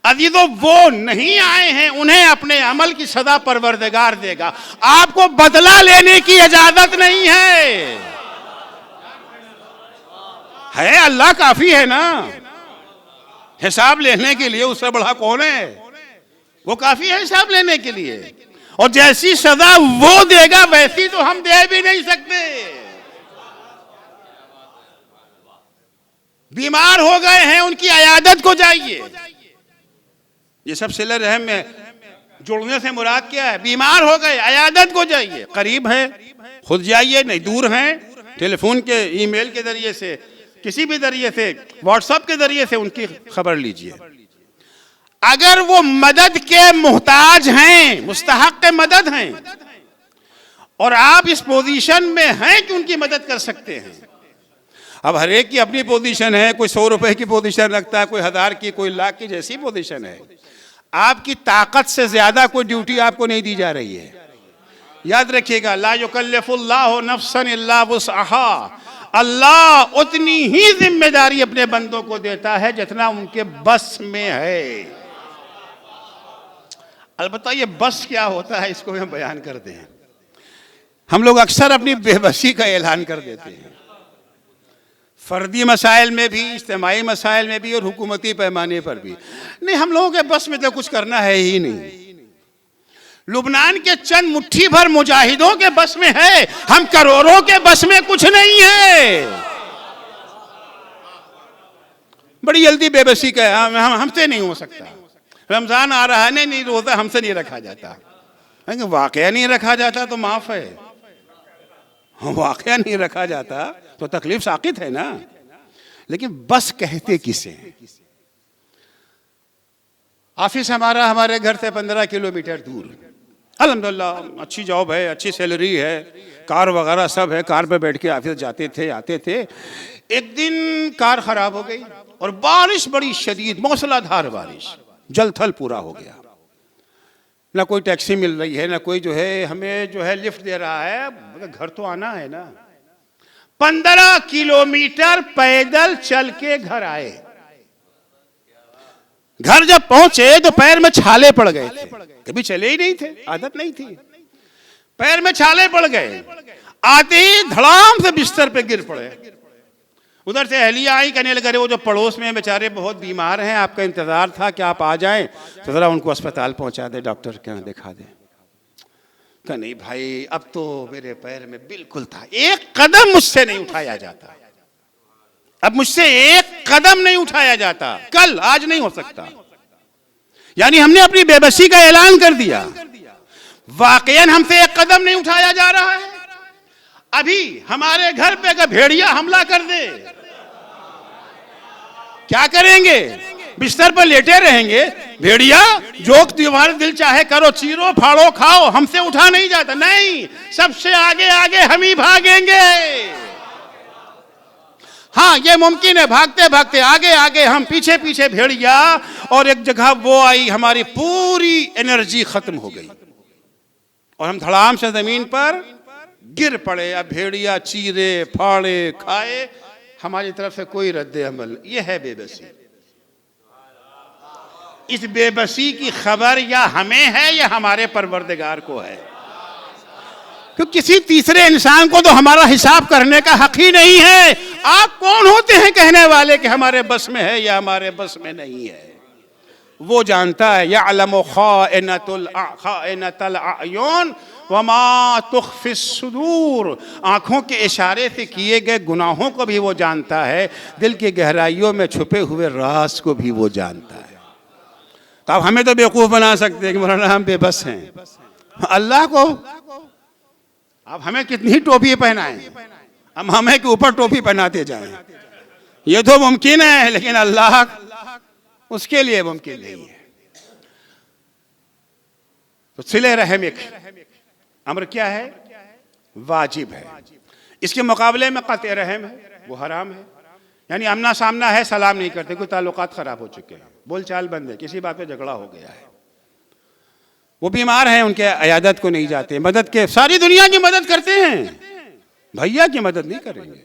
अजीजों, वो नहीं आए हैं, उन्हें अपने अमल की सदा परवरदिगार देगा। आपको बदला लेने की इजाजत नहीं है। अल्लाह काफी है ना। हिसाब लेने के लिए उससे बड़ा कौन है? वो काफी है हिसाब लेने के लिए। और जैसी सजा वो देगा वैसी तो हम दे भी नहीं सकते। बीमार हो गए हैं, उनकी अयादत को जाइए। ये सब सिले रहम में जोड़ने से मुराद क्या है? बीमार हो गए, अयादत को जाइए। करीब है खुद जाइए, नहीं दूर हैं टेलीफोन के, ईमेल के जरिए से, किसी भी जरिए से, व्हाट्सएप के जरिए से उनकी खबर लीजिए। अगर वो मदद के मुहताज हैं, मुस्तहक के मदद हैं, और आप इस पोजीशन में हैं कि उनकी मदद कर सकते हैं। अब हर एक की अपनी पोजीशन है, कोई 100 रुपए की पोजीशन रखता है, कोई 1000 की, कोई लाख की, जैसी पोजीशन है। आपकी ताकत से ज्यादा कोई ड्यूटी आपको नहीं दी जा रही है। याद रखिएगा, ला युकल्लिफुल्लाहु नफ्सन इल्ला वुसअहा। अल्लाह उतनी ही जिम्मेदारी अपने बंदों को देता है जितना उनके बस में है। अलबत्ता ये बस क्या होता है, इसको हम बयान करते हैं। हम लोग अक्सर अपनी बेबसी का ऐलान कर देते हैं, फर्दी मसाइल में भी, इज्तिमाई मसाइल में भी और हुकूमती पैमाने पर भी। नहीं, हम लोगों के बस में तो कुछ करना है ही नहीं। लुबनान के चंद मुट्ठी भर मुजाहिदों के बस में है, हम करोड़ों के बस में कुछ नहीं है। बड़ी जल्दी बेबसी का हमसे नहीं हो सकता। रमजान आ रहा है, नहीं नहीं रोजा हमसे नहीं रखा जाता। वाकया नहीं रखा जाता तो माफ है, वाकया नहीं रखा जाता तो तकलीफ साकित है ना। लेकिन बस कहते किसे? ऑफिस हमारा हमारे घर से 15 किलोमीटर दूर, अल्हम्दुलिल्लाह अच्छी जॉब है, अच्छी सैलरी है, कार वगैरह सब है, कार पे बैठ के ऑफिस जाते थे आते थे। एक दिन कार खराब हो गई और बारिश बड़ी शदीद, मूसलाधार बारिश, जल थल पूरा हो गया। ना कोई टैक्सी मिल रही है, ना कोई जो है हमें जो है लिफ्ट दे रहा है। घर तो आना है ना। 15 किलोमीटर पैदल चल के घर आए। घर जब पहुंचे तो पैर में छाले पड़ गए थे, कभी चले ही नहीं थे, आदत नहीं थी, पैर में छाले पड़ गए। आते ही धड़ाम से बिस्तर पे गिर पड़े। उधर से अहलिया आई, कहने लगे वो जो पड़ोस में बेचारे बहुत बीमार हैं, आपका इंतजार था कि आप आ जाएं तो जरा उनको अस्पताल पहुंचा दे, डॉक्टर के यहाँ दिखा दे। कहा नहीं भाई, अब तो मेरे पैर में बिल्कुल था, एक कदम मुझसे नहीं उठाया जाता, अब मुझसे एक कदम नहीं उठाया जाता, कल आज नहीं हो सकता। यानी हमने अपनी बेबसी का ऐलान कर दिया। वाकईन हमसे एक कदम नहीं उठाया जा रहा है। अभी हमारे घर पे अगर भेड़िया हमला कर दे, क्या करेंगे? बिस्तर पर लेटे रहेंगे। भेड़िया जो तुम्हारे दिल चाहे करो, चीरो फाड़ो खाओ, हमसे उठा नहीं जाता। नहीं, सबसे आगे आगे हम ही भागेंगे। हाँ, ये मुमकिन है, भागते भागते आगे आगे हम, पीछे पीछे भेड़िया। और एक जगह वो आई, हमारी पूरी एनर्जी खत्म हो गई और हम धड़ाम से जमीन पर गिर पड़े। अब भेड़िया चीरे फाड़े खाए, हमारी तरफ से कोई रद्द अमल। ये है बेबसी। इस बेबसी की खबर या हमें है या हमारे परवरदिगार को है, क्योंकि किसी तीसरे इंसान को तो हमारा हिसाब करने का हक ही नहीं है। आप कौन होते हैं कहने वाले कि हमारे बस में है या हमारे बस में नहीं है? वो जानता है। यअलमु खाइनतुल अयुन वमा तुख्फिस सुदूर। आंखों के इशारे से किए गए गुनाहों को भी वो जानता है, दिल की गहराइयों में छुपे हुए राज को भी वो जानता है। तो अब हमें तो बेवकूफ बना सकते हैं कि मौलाना हम बेबस हैं। अल्लाह को अब हमें कितनी टोपी पहनाएं, हम हमें के ऊपर टोपी पहनाते जाएं, ये तो मुमकिन है, लेकिन अल्लाह उसके लिए मुमकिन नहीं है। तो सिले रहम एक अमर क्या है? वाजिब है। इसके मुकाबले में क़त्ए रहम है, वो हराम है। यानी आमना सामना है, सलाम नहीं करते, कोई ताल्लुकात खराब हो चुके हैं, बोलचाल बंद है, किसी बात पे झगड़ा हो गया है, वो बीमार हैं, उनके अयादत को नहीं जाते, मदद के सारी दुनिया की मदद करते हैं, भैया की मदद नहीं करेंगे।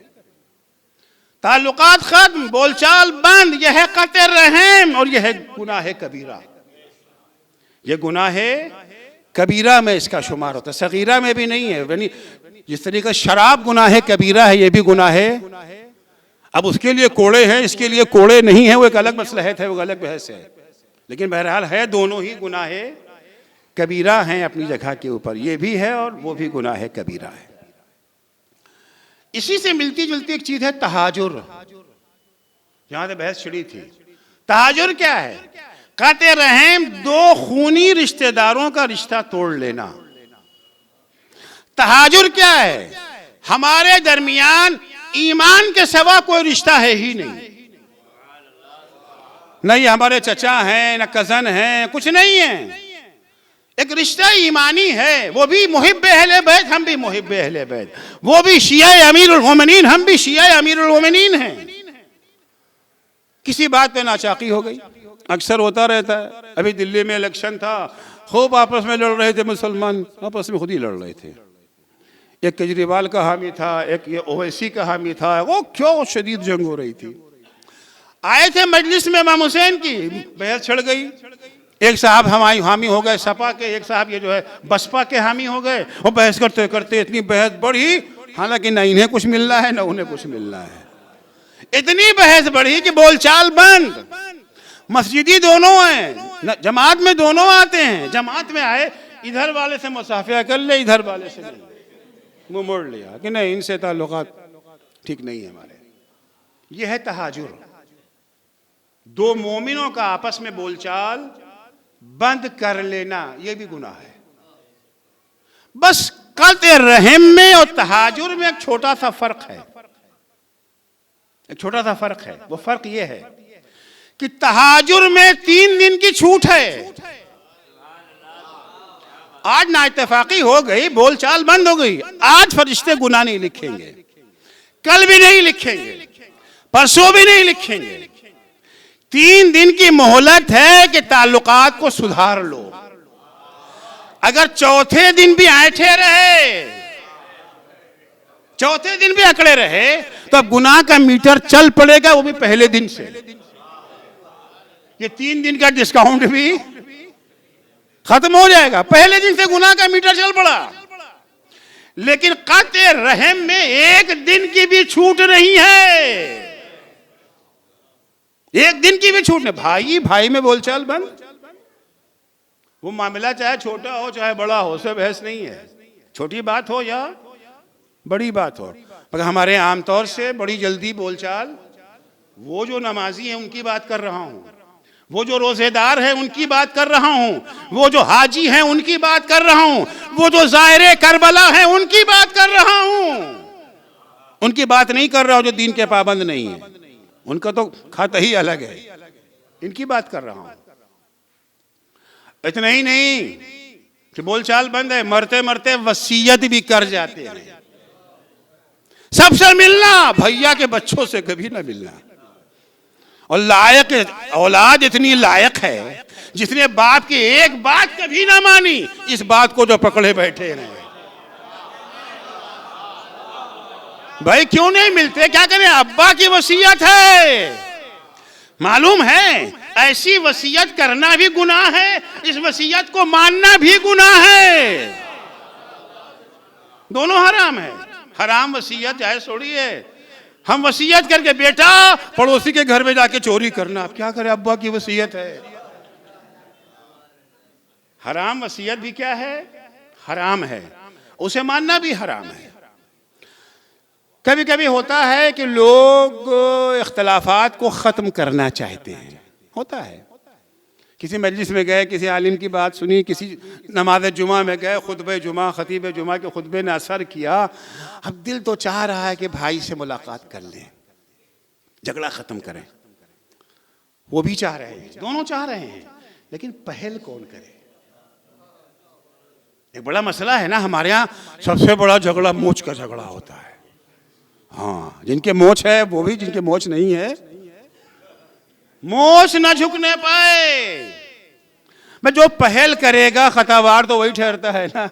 ताल्लुकात खत्म, बोलचाल बंद, यह है क़त्ए रहम और यह है गुनाह कबीरा। यह गुनाह कबीरा में इसका शुमार होता है, सगीरा में भी नहीं है। यानी जिस तरीके शराब गुनाह कबीरा है, ये भी गुनाह है। अब उसके लिए कोड़े हैं, इसके लिए कोड़े नहीं है, वो एक अलग मसलहत है, वो अलग बहस है। लेकिन बहरहाल है, दोनों ही गुनाह कबीरा हैं अपनी जगह के ऊपर, ये भी है और वो भी गुनाह कबीरा है। इसी से मिलती जुलती एक चीज है तहाजुर, यहां से बहस छिड़ी थी। तहाजुर क्या है? क़त्ए रहम, दो खूनी रिश्तेदारों का रिश्ता तोड़ लेना। तहाजुर क्या है? हमारे दरमियान ईमान के सिवा कोई रिश्ता है ही नहीं, नहीं हमारे चचा हैं, न कजन हैं, कुछ नहीं है। एक रिश्ता ईमानी है, वो भी मुहिब्बे अहले बैत, हम भी मुहिब्बे अहले बैत, वो भी शिया अमीरुल मोमिनीन, हम भी शिया अमीरुल मोमिनीन हैं। किसी बात पे नाचाकी हो गई, अक्सर होता रहता है। अभी दिल्ली में इलेक्शन था, खूब आपस में लड़ रहे थे, मुसलमान आपस में खुद ही लड़ रहे थे। एक केजरीवाल का हामी था, एक ये ओवैसी का हामी था, वो क्यों शदीद जंग हो रही थी। आए थे मजलिस में इमाम हुसैन की, बहस छिड़ गई। एक साहब हमारी हामी हो गए सपा के, एक साहब ये जो है बसपा के हामी हो गए। वो बहस करते करते इतनी बहस बढ़ी, हालांकि ना इन्हें कुछ मिलना है ना उन्हें कुछ मिलना है। इतनी बहस बढ़ी कि बोलचाल बंद। मस्जिदी दोनों हैं, जमात में दोनों आते हैं, जमात में आए, इधर वाले से मुसाफिया कर ले, इधर वाले से नहीं, मुंह मोड़ लिया कि नहीं इनसे ताल्लुकात ठीक नहीं है हमारे। यह है तहाजुर, दो मोमिनों का आपस में बोलचाल बंद कर लेना ये भी गुनाह है। बस क़त्अ रहम में और तहाजुर में एक छोटा सा फर्क है, एक छोटा सा फर्क है। वो फर्क ये है कि तहाजुर में 3 दिन की छूट है। आज नाइतफाकी हो गई, बोलचाल बंद हो गई, आज फरिश्ते गुनाह नहीं लिखेंगे, कल भी नहीं लिखेंगे, परसों भी नहीं लिखेंगे। 3 दिन की मोहलत है कि ताल्लुकात को सुधार लो। अगर चौथे दिन भी ऐंठे रहे, चौथे दिन भी अकड़े रहे, तो अब गुनाह का मीटर चल पड़ेगा, वो भी पहले दिन से। ये 3 दिन का डिस्काउंट भी खत्म हो जाएगा, पहले दिन से गुनाह का मीटर चल पड़ा। लेकिन क़त्अ रहम में 1 दिन की भी छूट नहीं है, 1 दिन की भी छूट नहीं। भाई भाई में बोलचाल बंद, वो मामला चाहे छोटा हो चाहे बड़ा हो, उससे बहस नहीं है, छोटी बात हो या बड़ी बात हो। मगर हमारे आमतौर से बड़ी जल्दी बोलचाल, वो जो नमाजी है उनकी बात कर रहा हूं, वो जो रोजेदार है उनकी बात कर रहा हूं, वो जो हाजी हैं उनकी बात कर रहा हूं, वो जो ज़ायरे करबला हैं उनकी बात कर रहा हूं। उनकी बात नहीं कर रहा हूं जो दीन के पाबंद नहीं है, उनका तो खाता ही अलग है, इनकी बात कर रहा हूं। इतना ही नहीं कि बोलचाल बंद है, मरते मरते वसीयत भी कर जाते हैं। सबसे मिलना, भैया के बच्चों से कभी ना मिलना। और लायक औलाद इतनी लायक है जिसने बाप की एक बात कभी ना मानी, इस बात को जो पकड़े बैठे हैं। भाई क्यों नहीं मिलते, क्या करें, अब्बा की वसीयत है, मालूम है ऐसी वसीयत करना भी गुनाह है, इस वसीयत को मानना भी गुनाह है, दोनों हराम है। हराम वसीयत जायज़ थोड़ी है। हम वसीयत करके बेटा पड़ोसी के घर में जाके चोरी करना, अब क्या करें, अब्बा की वसीयत है। हराम वसीयत भी क्या है, हराम है, उसे मानना भी हराम है। कभी कभी होता है कि लोग इख्तलाफात को ख़त्म करना चाहते हैं, होता है। किसी मजलिस में गए, किसी आलिम की बात सुनी, किसी नमाज जुमा में गए, खुतबे जुमा, खतीब जुमा के खुतबे ने असर किया, अब दिल तो चाह रहा है कि भाई से मुलाकात कर लें, झगड़ा ख़त्म करें, वो भी चाह रहे हैं, दोनों चाह रहे हैं, लेकिन पहल कौन करे। एक बड़ा मसला है ना हमारे यहाँ, सबसे बड़ा झगड़ा मोच का झगड़ा होता है। हाँ, जिनके मोच है वो भी, जिनके मोच नहीं है मोच न झुकने पाए। मैं जो पहल करेगा, खतावार तो वही ठहरता है ना,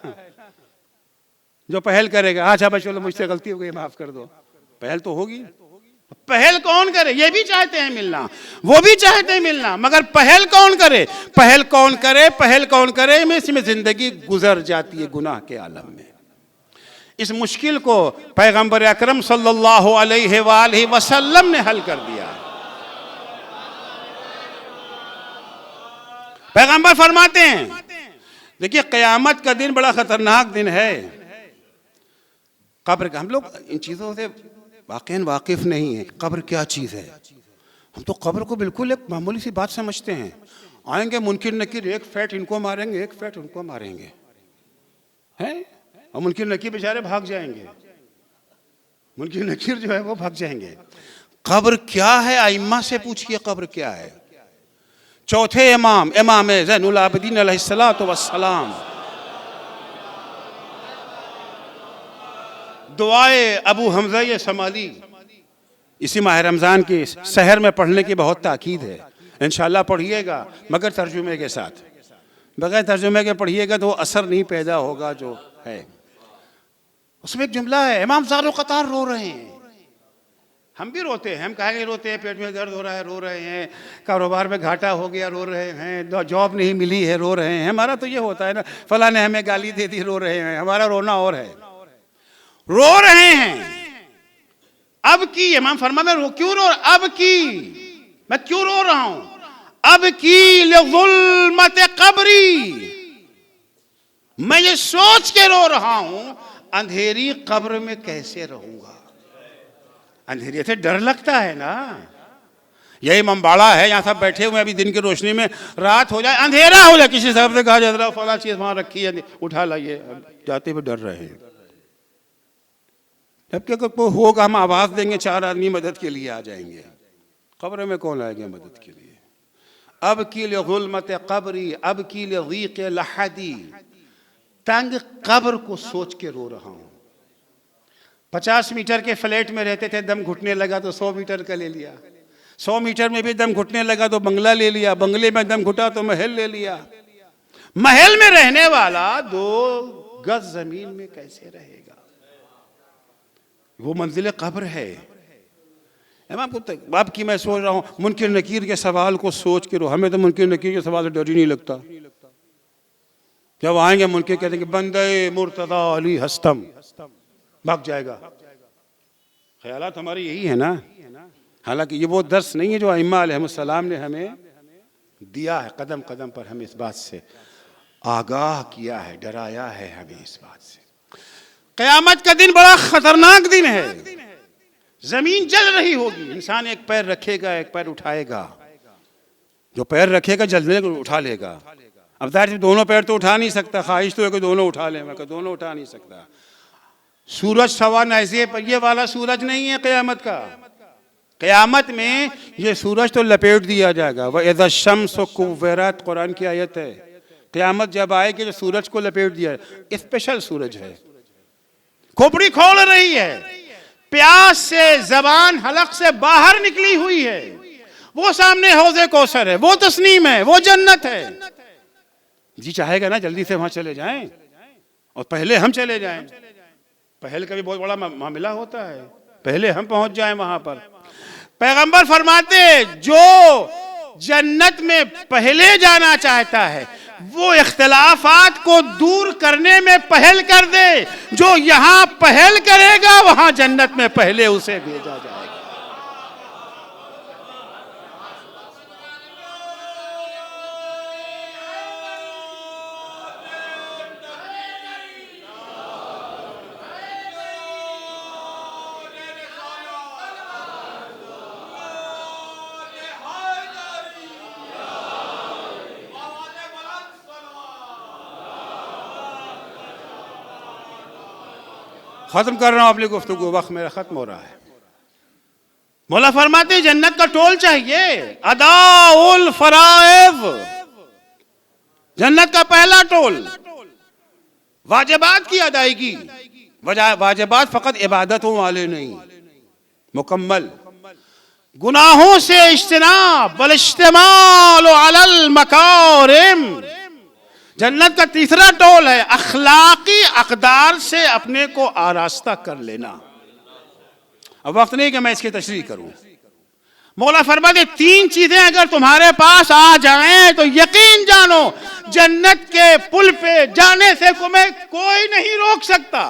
जो पहल करेगा। अच्छा भाई चलो मुझसे गलती हो गई, माफ कर दो, पहल तो होगी। पहल कौन करे, ये भी चाहते हैं मिलना, वो भी चाहते हैं मिलना, मगर पहल कौन करे, पहल कौन करे, पहल कौन करे, में इसमें जिंदगी गुजर जाती है गुनाह के आलम में। इस मुश्किल को पैगंबर अकरम सल्लल्लाहु अलैहि वसल्लम ने हल कर दिया। पैगंबर फरमाते हैं, देखिए क़यामत का दिन बड़ा खतरनाक दिन है। कब्र का, हम लोग इन चीज़ों से वाक़ईन वाकिफ़ नहीं है, कब्र क्या चीज़ है। हम तो कब्र को बिल्कुल एक मामूली सी बात समझते हैं। आएंगे मुनकिर नकीर, एक फैट इनको मारेंगे, एक फैट उनको मारेंगे, हैं, और मुनकिर नकीर बेचारे भाग जाएंगे, मुनकिर नकीर जो है वो भाग जाएंगे। कब्र क्या है, आइम्मा से पूछिए कब्र क्या है। चौथे इमाम ज़ैनुल आबिदीन अलैहिस्सलातु वस्सलाम दुआए अबू हमज़ा ये समाली इसी माह रमज़ान के सहर में पढ़ने की बहुत ताकीद है। इंशाअल्लाह पढ़िएगा, मगर तर्जुमे के साथ, बगैर तर्जुमे के पढ़िएगा तो वो असर नहीं पैदा होगा जो है। उसमें एक जुमला है, इमाम ज़ारो कतार रो रहे हैं। हम भी रोते हैं, हम कहेंगे रोते हैं, पेट में दर्द हो रहा है रो रहे हैं, कारोबार में घाटा हो गया रो रहे हैं, जॉब नहीं मिली है रो रहे हैं। हमारा तो ये होता है ना, फला ने हमें गाली दे दी रो रहे हैं। हमारा रोना और है, रो रहे हैं। अब की इमाम फरमा, मैं क्यों रो, अब की मैं क्यों रो रहा हूं, अब की लिज़ुल्मत कब्री, मैं ये सोच के रो रहा हूं अंधेरी कब्र में कैसे रहूंगा। अंधेरे से डर लगता है ना, यही इमामबाड़ा है, यहाँ सब बैठे हुए अभी दिन की रोशनी में, रात हो जाए, अंधेरा हो जाए, किसी साहब से कहा जाए फला चीज वहां रखी है, उठा लाइए, जाते हुए डर रहे हैं। जबकि अगर कोई होगा हम आवाज देंगे, 4 आदमी मदद के लिए आ जाएंगे। कब्र में कौन आएंगे मदद के लिए? अब की गुल्मत कब्री, अब की ज़ीक़ लहदी, तंग कब्र को सोच के रो रहा हूं। 50 मीटर के फ्लैट में रहते थे, दम घुटने लगा तो 100 मीटर का ले लिया, 100 मीटर में भी दम घुटने लगा तो बंगला ले लिया, बंगले में दम घुटा तो महल ले लिया। महल में रहने वाला 2 गज जमीन में कैसे रहेगा? वो मंजिल कब्र है। अब की मैं सोच रहा हूं, मुनकिर नकीर के सवाल को सोच के रो। हमें तो मुनकिर नकीर के सवाल से डर ही नहीं लगता। जब आएंगे मुनकिर कहते हैं कि बंदे मुर्तदा अली हस्तम, भाग जाएगा। ख्यालात हमारी यही है ना। हालांकि ये वो दर्स नहीं है जो अइम्मा अलैहिमुस्सलाम ने हमें दिया है, कदम कदम पर हमें इस बात से आगाह किया है, डराया है हमें इस बात से। क़यामत का दिन बड़ा खतरनाक दिन है। जमीन जल रही होगी, इंसान एक पैर रखेगा, एक पैर उठाएगा। जो पैर रखेगा जलने को उठा लेगा। अब जाहिर है दोनों पैर तो उठा नहीं सकता, ख्वाहिश तो है कि दोनों उठा ले, मैं दोनों उठा नहीं सकता। सूरज सवा नैज़े पर, ये वाला सूरज नहीं है क़यामत का। क़यामत में ये सूरज तो लपेट दिया जाएगा। वह इज़ा शम्सु कुव्विरत, कुरान की आयत है। क़यामत जब आएगी तो सूरज को लपेट दिया, स्पेशल सूरज है, खोपड़ी खोल रही है, प्यास से जबान हलक से बाहर निकली हुई है। वो सामने हौज़े कौसर है, वो तस्नीम है, वो जन्नत है। जी चाहेगा ना जल्दी से वहां चले जाएं और पहले हम चले जाएं। पहल का भी बहुत बड़ा मामला होता है, पहले हम पहुंच जाएं वहां पर। पैगंबर फरमाते जो जन्नत में पहले जाना चाहता है वो इख्तिलाफात को दूर करने में पहल कर दे। जो यहां पहल करेगा वहां जन्नत में पहले उसे भेजा जाएगा। खत्म कर रहा हूं अपनी गुफ्तगू, वक्त मेरा खत्म हो रहा है। मौला फरमाते जन्नत का टोल चाहिए, अदाउल फराइज़, जन्नत का पहला टोल वाजिबात की अदायगी। वाजिबात फकत इबादतों वाले नहीं, मुकम्मल गुनाहों से इज्तिनाब, वल इज्तिमाल अलल मकारिम। जन्नत का तीसरा टोल है अखलाकी अक़दार से अपने को आरास्ता कर लेना। अब वक्त नहीं कि मैं इसकी तशरीह करूं। मौला फरमाते 3 चीजें अगर तुम्हारे पास आ जाएं तो यकीन जानो जन्नत के पुल पे जाने से तुम्हें कोई नहीं रोक सकता।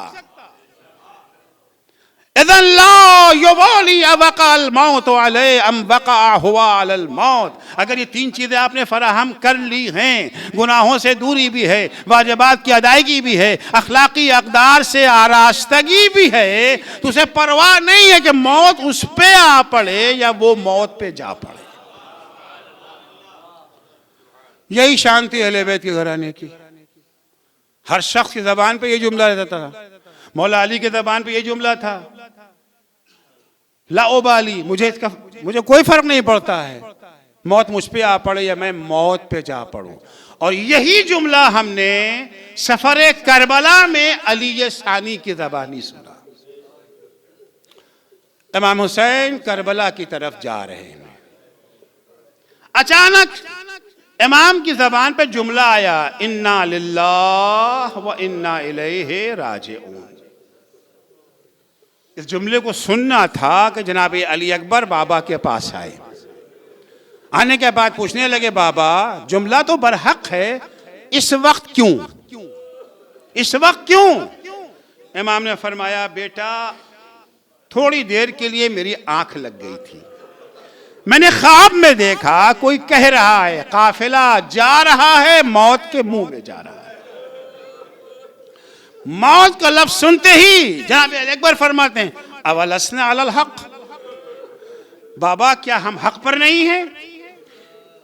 इज़न ला युबाली अबक़ल मौत अलैहि अम बक़ा हुवा अलल मौत। अगर ये 3 चीजें आपने फराहम कर ली हैं, गुनाहों से दूरी भी है, वाजिबात की अदायगी भी है, अखलाकी अक़दार से आरास्तगी भी है, तो उसे परवाह नहीं है कि मौत उस पे आ पड़े या वो मौत पे जा पड़े। यही शांति अहले बैत के घराने की। हर शख्स की जबान पे ये जुमला रहता था। मौला अली की जबान पे ये जुमला था, ला उबाली, मुझे कोई फर्क नहीं पड़ता है, मौत मुझ पे आ पड़े या मैं मौत पे जा पड़ूं। और यही जुमला हमने सफर करबला में अली सानी की ज़बानी सुना। इमाम हुसैन करबला की तरफ जा रहे हैं, अचानक इमाम की ज़बान पे जुमला आया, इन्ना लिल्लाह व इन्ना इलैहि राजिऊन। इस जुमले को सुनना था कि जनाब अली अकबर बाबा के पास आए। आने के बाद पूछने लगे, बाबा जुमला तो बरहक है, इस वक्त क्यों, इस वक्त क्यों? इमाम ने फरमाया, बेटा थोड़ी देर के लिए मेरी आंख लग गई थी, मैंने ख्वाब में देखा कोई कह रहा है काफिला जा रहा है, मौत के मुंह में जा रहा है। मौत का लफ्ज सुनते ही जनाब अकबर फरमाते हैं, अवलस्ना अलल हक, बाबा क्या हम हक पर नहीं हैं?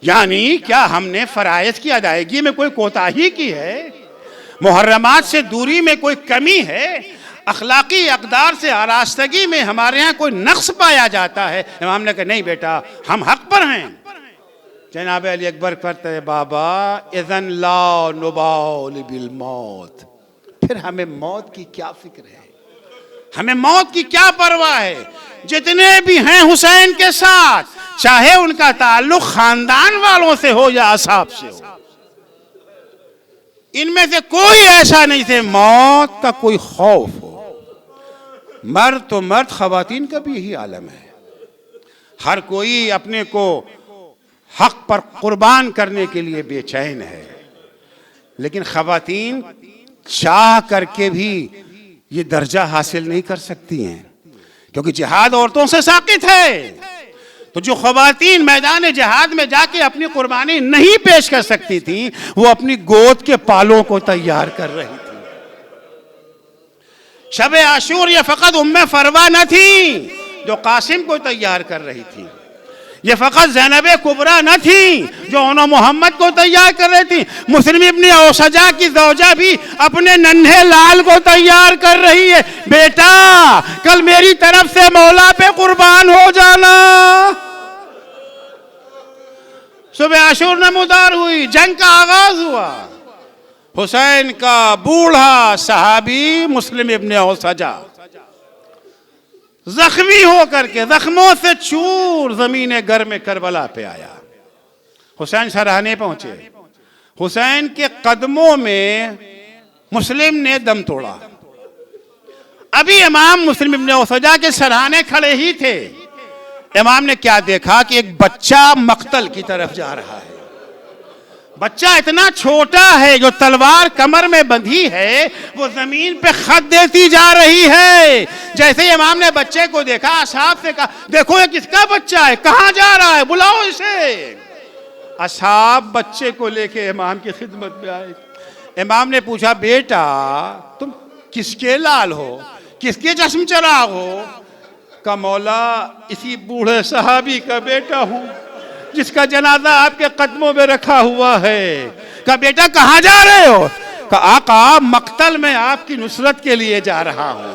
यानी क्या हमने फराइज की अदायगी में कोई कोताही की है? मुहर्रमात से दूरी में कोई कमी है? अखलाकी अक़दार से आरास्तगी में हमारे यहाँ कोई नक्स पाया जाता है? इमाम ने कहा नहीं बेटा, हम हक पर हैं। जनाब अली अकबर कहते हैं बाबा इज़न ला नुबाल बिल मौत, फिर हमें मौत की क्या फिक्र है, हमें मौत की क्या परवाह है? जितने भी हैं हुसैन के साथ, चाहे उनका ताल्लुक खानदान वालों से हो या असाब से हो, इनमें से कोई ऐसा नहीं थे मौत का कोई खौफ हो। मर्द तो मर्द, खवातीन का भी यही आलम है। हर कोई अपने को हक पर कुर्बान करने के लिए बेचैन है, लेकिन खवातीन चाह करके भी ये दर्जा हासिल नहीं कर सकती हैं, क्योंकि जिहाद औरतों से साकित है। तो जो खवातीन मैदान जिहाद में जाके अपनी कुर्बानी नहीं पेश कर सकती थी, वो अपनी गोद के पालों को तैयार कर रही थी। शब आशूर ये फकत उम्मे फरवा न थी जो कासिम को तैयार कर रही थी, ये फकत ज़ैनब कुबरा न थी जो उन्होंने मोहम्मद को तैयार कर रही थी। मुस्लिम इब्ने औसजा की ज़ौजा भी अपने नन्हे लाल को तैयार कर रही है। बेटा कल मेरी तरफ से मौला पे कुर्बान हो जाना। सुबह आशूर नमूदार हुई, जंग का आगाज हुआ। हुसैन का बूढ़ा सहाबी मुस्लिम इब्ने औसजा जख्मी होकर के जख्मों से चूर जमीन घर में करबला पे आया। हुसैन सराहने पहुंचे, हुसैन के कदमों में मुस्लिम ने दम तोड़ा। अभी इमाम मुस्लिम इब्ने औसजा के सराहने खड़े ही थे, इमाम ने क्या देखा कि एक बच्चा मक्तल की तरफ जा रहा है। बच्चा इतना छोटा है, जो तलवार कमर में बंधी है वो जमीन पे खत देती जा रही है। जैसे ही इमाम ने बच्चे को देखा, असहाब से कहा देखो ये किसका बच्चा है, कहां जा रहा है, बुलाओ इसे। असहाब बच्चे को लेके इमाम की खिदमत में आए। इमाम ने पूछा बेटा तुम किसके लाल हो, किसके चश्म चराग हो? का मौला इसी बूढ़े सहाबी का बेटा हूं जिसका जनाजा आपके कदमों में रखा हुआ है। का बेटा कहाँ जा रहे हो? का आका मक्तल में आपकी नुसरत के लिए जा रहा हूँ।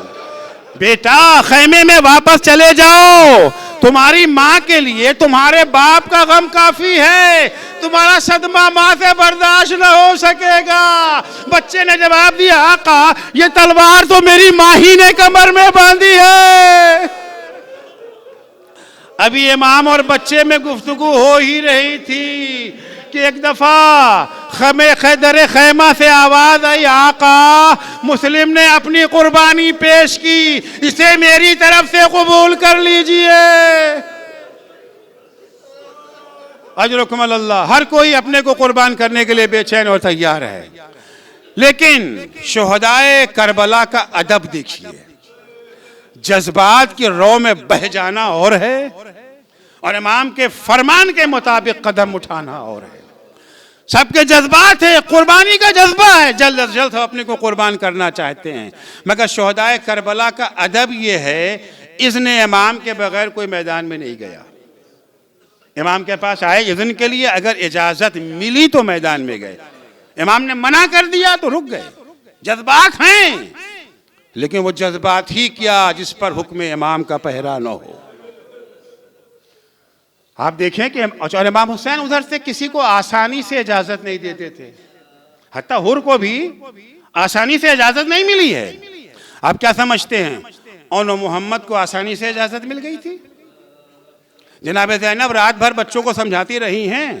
बेटा खैमे में वापस चले जाओ, तुम्हारी माँ के लिए तुम्हारे बाप का गम काफी है, तुम्हारा सदमा माँ से बर्दाश्त न हो सकेगा। बच्चे ने जवाब दिया आका ये तलवार तो मेरी माँ ही ने कमर में बांधी है। अभी इमाम और बच्चे में गुफ्तगू हो ही रही थी कि एक दफा खैदर खैमा से आवाज आई आका मुस्लिम ने अपनी कुर्बानी पेश की, इसे मेरी तरफ से कबूल कर लीजिए। अजरुकुम अल्लाह। हर कोई अपने को कुर्बान करने के लिए बेचैन और तैयार है, लेकिन शुहदाए करबला का अदब देखिए। जज्बात की रो में बह जाना और है, और इमाम के फरमान के मुताबिक कदम उठाना और है। सबके जज्बात है, कुर्बानी का जज्बा है, जल्द अज जल्द अपने को कुर्बान करना चाहते हैं। मगर शुहदाए करबला का अदब यह है इज़्न इमाम के बगैर कोई मैदान में नहीं गया। इमाम के पास आए इज़्न के लिए, अगर इजाजत मिली तो मैदान में गए, इमाम ने मना कर दिया तो रुक गए। जज्बात हैं, लेकिन वो जज्बात ही क्या जिस पर हुक्म इमाम का पहरा न हो। आप देखें कि और इमाम हुसैन उधर से किसी को आसानी से इजाजत नहीं देते थे, हत्ता हुर को भी आसानी से इजाजत नहीं मिली है। आप क्या समझते हैं और मोहम्मद को आसानी से इजाजत मिल गई थी? जनाब ज़ैनब रात भर बच्चों को समझाती रही हैं।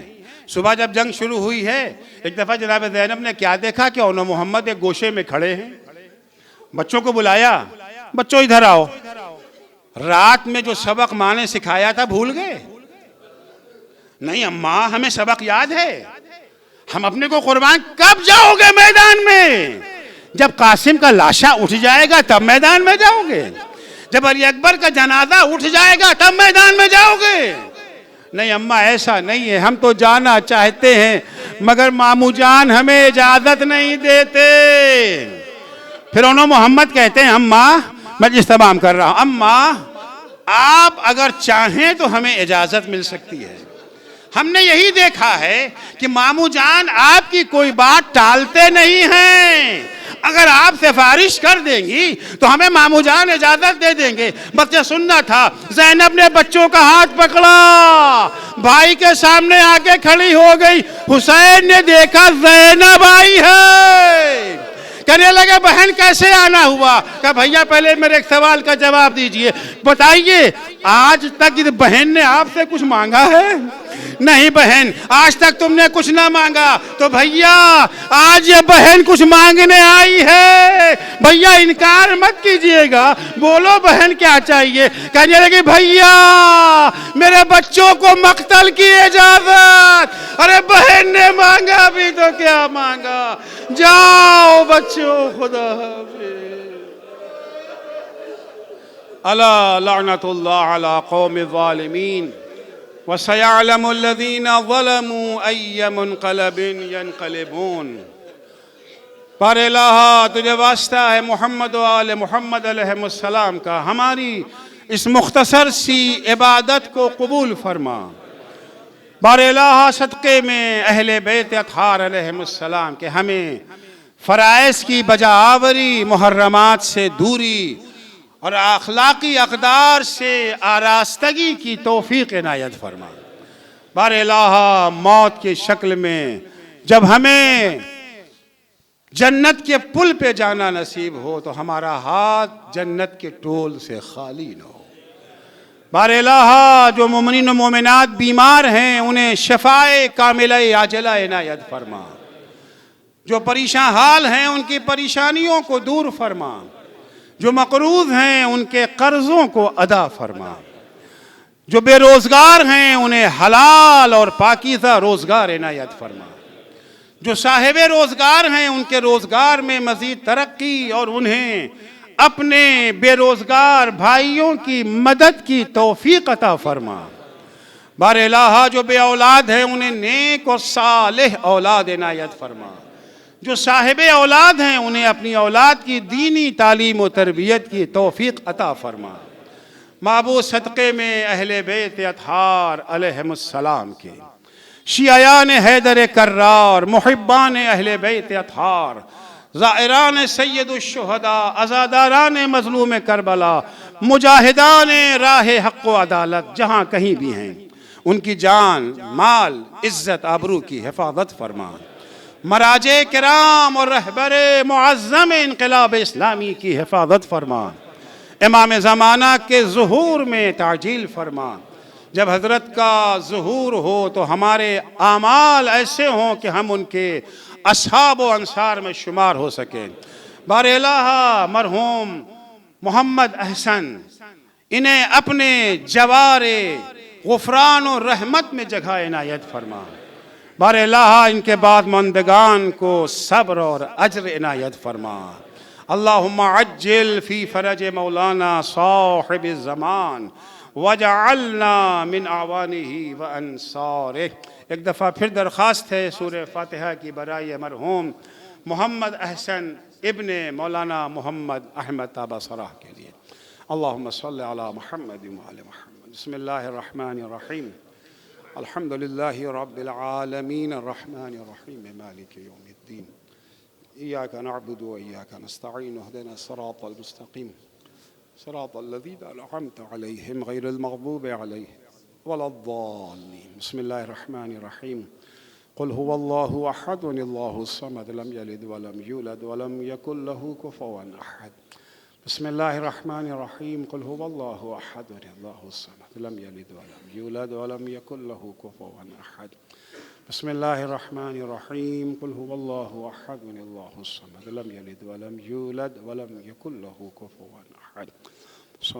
सुबह जब जंग शुरू हुई है, एक दफा जनाब ज़ैनब ने क्या देखा कि और मोहम्मद एक गोशे में खड़े हैं। बच्चों को बुलाया, बच्चों इधर आओ। रात में जो सबक माँ ने सिखाया था भूल गए? नहीं अम्मा हमें सबक याद है। हम अपने को कुर्बान कब जाओगे मैदान में? जब कासिम का लाशा उठ जाएगा तब मैदान में जाओगे, जब अली अकबर का जनाजा उठ जाएगा तब मैदान में जाओगे। नहीं अम्मा ऐसा नहीं है, हम तो जाना चाहते हैं मगर मामू जान हमें इजाजत नहीं देते। फिर उन्होंने मोहम्मद कहते हैं अम्मा मैं इस्तेमाल कर रहा हूं, अम्मा आप अगर चाहें तो हमें इजाजत मिल सकती है। हमने यही देखा है कि मामू जान आपकी कोई बात टालते नहीं हैं। अगर आप सिफारिश कर देंगी तो हमें मामू जान इजाजत दे देंगे। बच्चे सुनना था, ज़ैनब ने बच्चों का हाथ पकड़ा, भाई के सामने आके खड़ी हो गई। हुसैन ने देखा ज़ैनब आई है, कहने लगे बहन कैसे आना हुआ? कहा भैया पहले मेरे एक सवाल का जवाब दीजिए, बताइए आज तक इस बहन ने आपसे कुछ मांगा है? नहीं बहन, आज तक तुमने कुछ ना मांगा। तो भैया आज ये बहन कुछ मांगने आई है, भैया इनकार मत कीजिएगा, बोलो बहन क्या चाहिए? कहने लगी भैया मेरे बच्चों को मक्तल की इजाजत। अरे बहन ने मांगा भी तो क्या मांगा, जाओ बच्चों खुदा हाफिज। अला लानतुल्लाह अला कौम ज़ालिमीन व सयअलमुल्लज़ीना ज़लमू अय्य मुनक़लबिन यनक़लिबून। पर इलाहा तुझे वास्ता है मोहम्मद व आले मोहम्मद अलैहिस्सलाम का, हमारी इस मुख्तसर सी इबादत को कबूल फरमा। बार इलाहा सदक़े में अहले बैत अतहार अलैहिस्सलाम के हमें फ़राइज़ की बजाआवरी, मुहर्रमात से दूरी और अखलाकी अक़दार से आरास्तगी की तौफ़ीक़ इनायत फरमा। बार इलाहा मौत की शक्ल में जब हमें जन्नत के पुल पे जाना नसीब हो तो हमारा हाथ जन्नत के टोल से खाली न हो। बार इलाहा जो मोमिनीन व मोमिनात बीमार हैं उन्हें शफ़ाए कामिला आजिला इनायत फरमा। जो परेशान हाल हैं उनकी परेशानियों को दूर फरमा। जो मकरूज़ हैं उनके कर्ज़ों को अदा फरमा। जो बेरोज़गार हैं उन्हें हलाल और पाकीज़ा रोज़गार इनायत फरमा। जो साहिबे रोज़गार हैं उनके रोज़गार में मज़ीद तरक्की और उन्हें अपने बेरोज़गार भाइयों की मदद की तौफ़ीक़ अता फरमा। बार इलाहा जो बे औलाद हैं उन्हें नेक और सालेह औलाद इनायत फरमा। जो साहिबे औलाद हैं उन्हें अपनी औलाद की दीनी तालीम व तरबियत की तौफ़ीक़ अता फरमा। माबूद सदक़े में अहले बैत अतहार अलैहिमुस्सलाम के, शियायान हैदर कर्रार, मुहिब्बान अहले बैत अतहार, ज़ाइरान सय्यदुश्शुहदा, अज़ादारान मज़लूम करबला, मुजाहिदान राह हक़ व अदालत जहाँ कहीं भी हैं उनकी जान, माल, इज़्ज़त, आबरू की हिफाजत फरमा। मराजे किराम और रहबरे मुअज़्ज़म इनक़िलाब इस्लामी की हिफाजत फरमा। इमाम ज़माना के ज़ुहूर में ताजील फरमा। जब हज़रत का ज़ुहूर हो तो हमारे आमाल ऐसे हों कि हम उनके अस्हाब व अंसार में शुमार हो सकें। बार इलाहा मरहूम मोहम्मद अहसन इन्हें अपने जवारे गुफ़रान और रहमत में जगह इनायत फरमा। बार इलाहा इनके बाद मंदगान को सब्र और अज्र इनायत फरमा। अल्लाहुम्मा अज्जिल फ़ी फ़रज मौलाना साहिब ज़मान वजअलना मिन आवानिही व अंसारिह। एक दफ़ा फिर दरख्वास्त है सूरह फ़ातिहा की बराए मरहूम मोहम्मद अहसन इब्ने मौलाना मोहम्मद अहमद ताबासराह के लिए। अल्लाहुम्मा सल्लि अला मुहम्मद व आले मुहम्मद। बिस्मिल्लाहिर रहमानिर रहीम। अल्हम्दुलिल्लाहि रब्बिल आलमीन अर्रहमानिर रहीम मालिकि यौमिद्दीन। इय्याका नअबुदु व इय्याका नस्तईन इहदिना सिरातल मुस्तक़ीम सिरातल लज़ीना अनअमता अलैहिम गैरिल मग़दूबि अलैहिम वलद्दाल्लीन। बिस्मिल्लाहिर रहमानिर रहीम। क़ुल हुवल्लाहु अहद अल्लाहुस समद लम यलिद व लम यूलद व लम यकुल लहू कुफुवन अहद। बिस्मिल्लाहिर रहमानिर रहीम। क़ुल हुवल्लाहु अहद अल्लाहुस समद लम यलिद व लम यूलद व लम यकुल लहू कुफुवन अहद। बिस्मिल्लाहिर रहमानिर रहीम। क़ुल हुवल्लाहु अहद अल्लाहुस समद लम यलिद व लम यूलद व लम यकुल लहू कुफुवन अहद।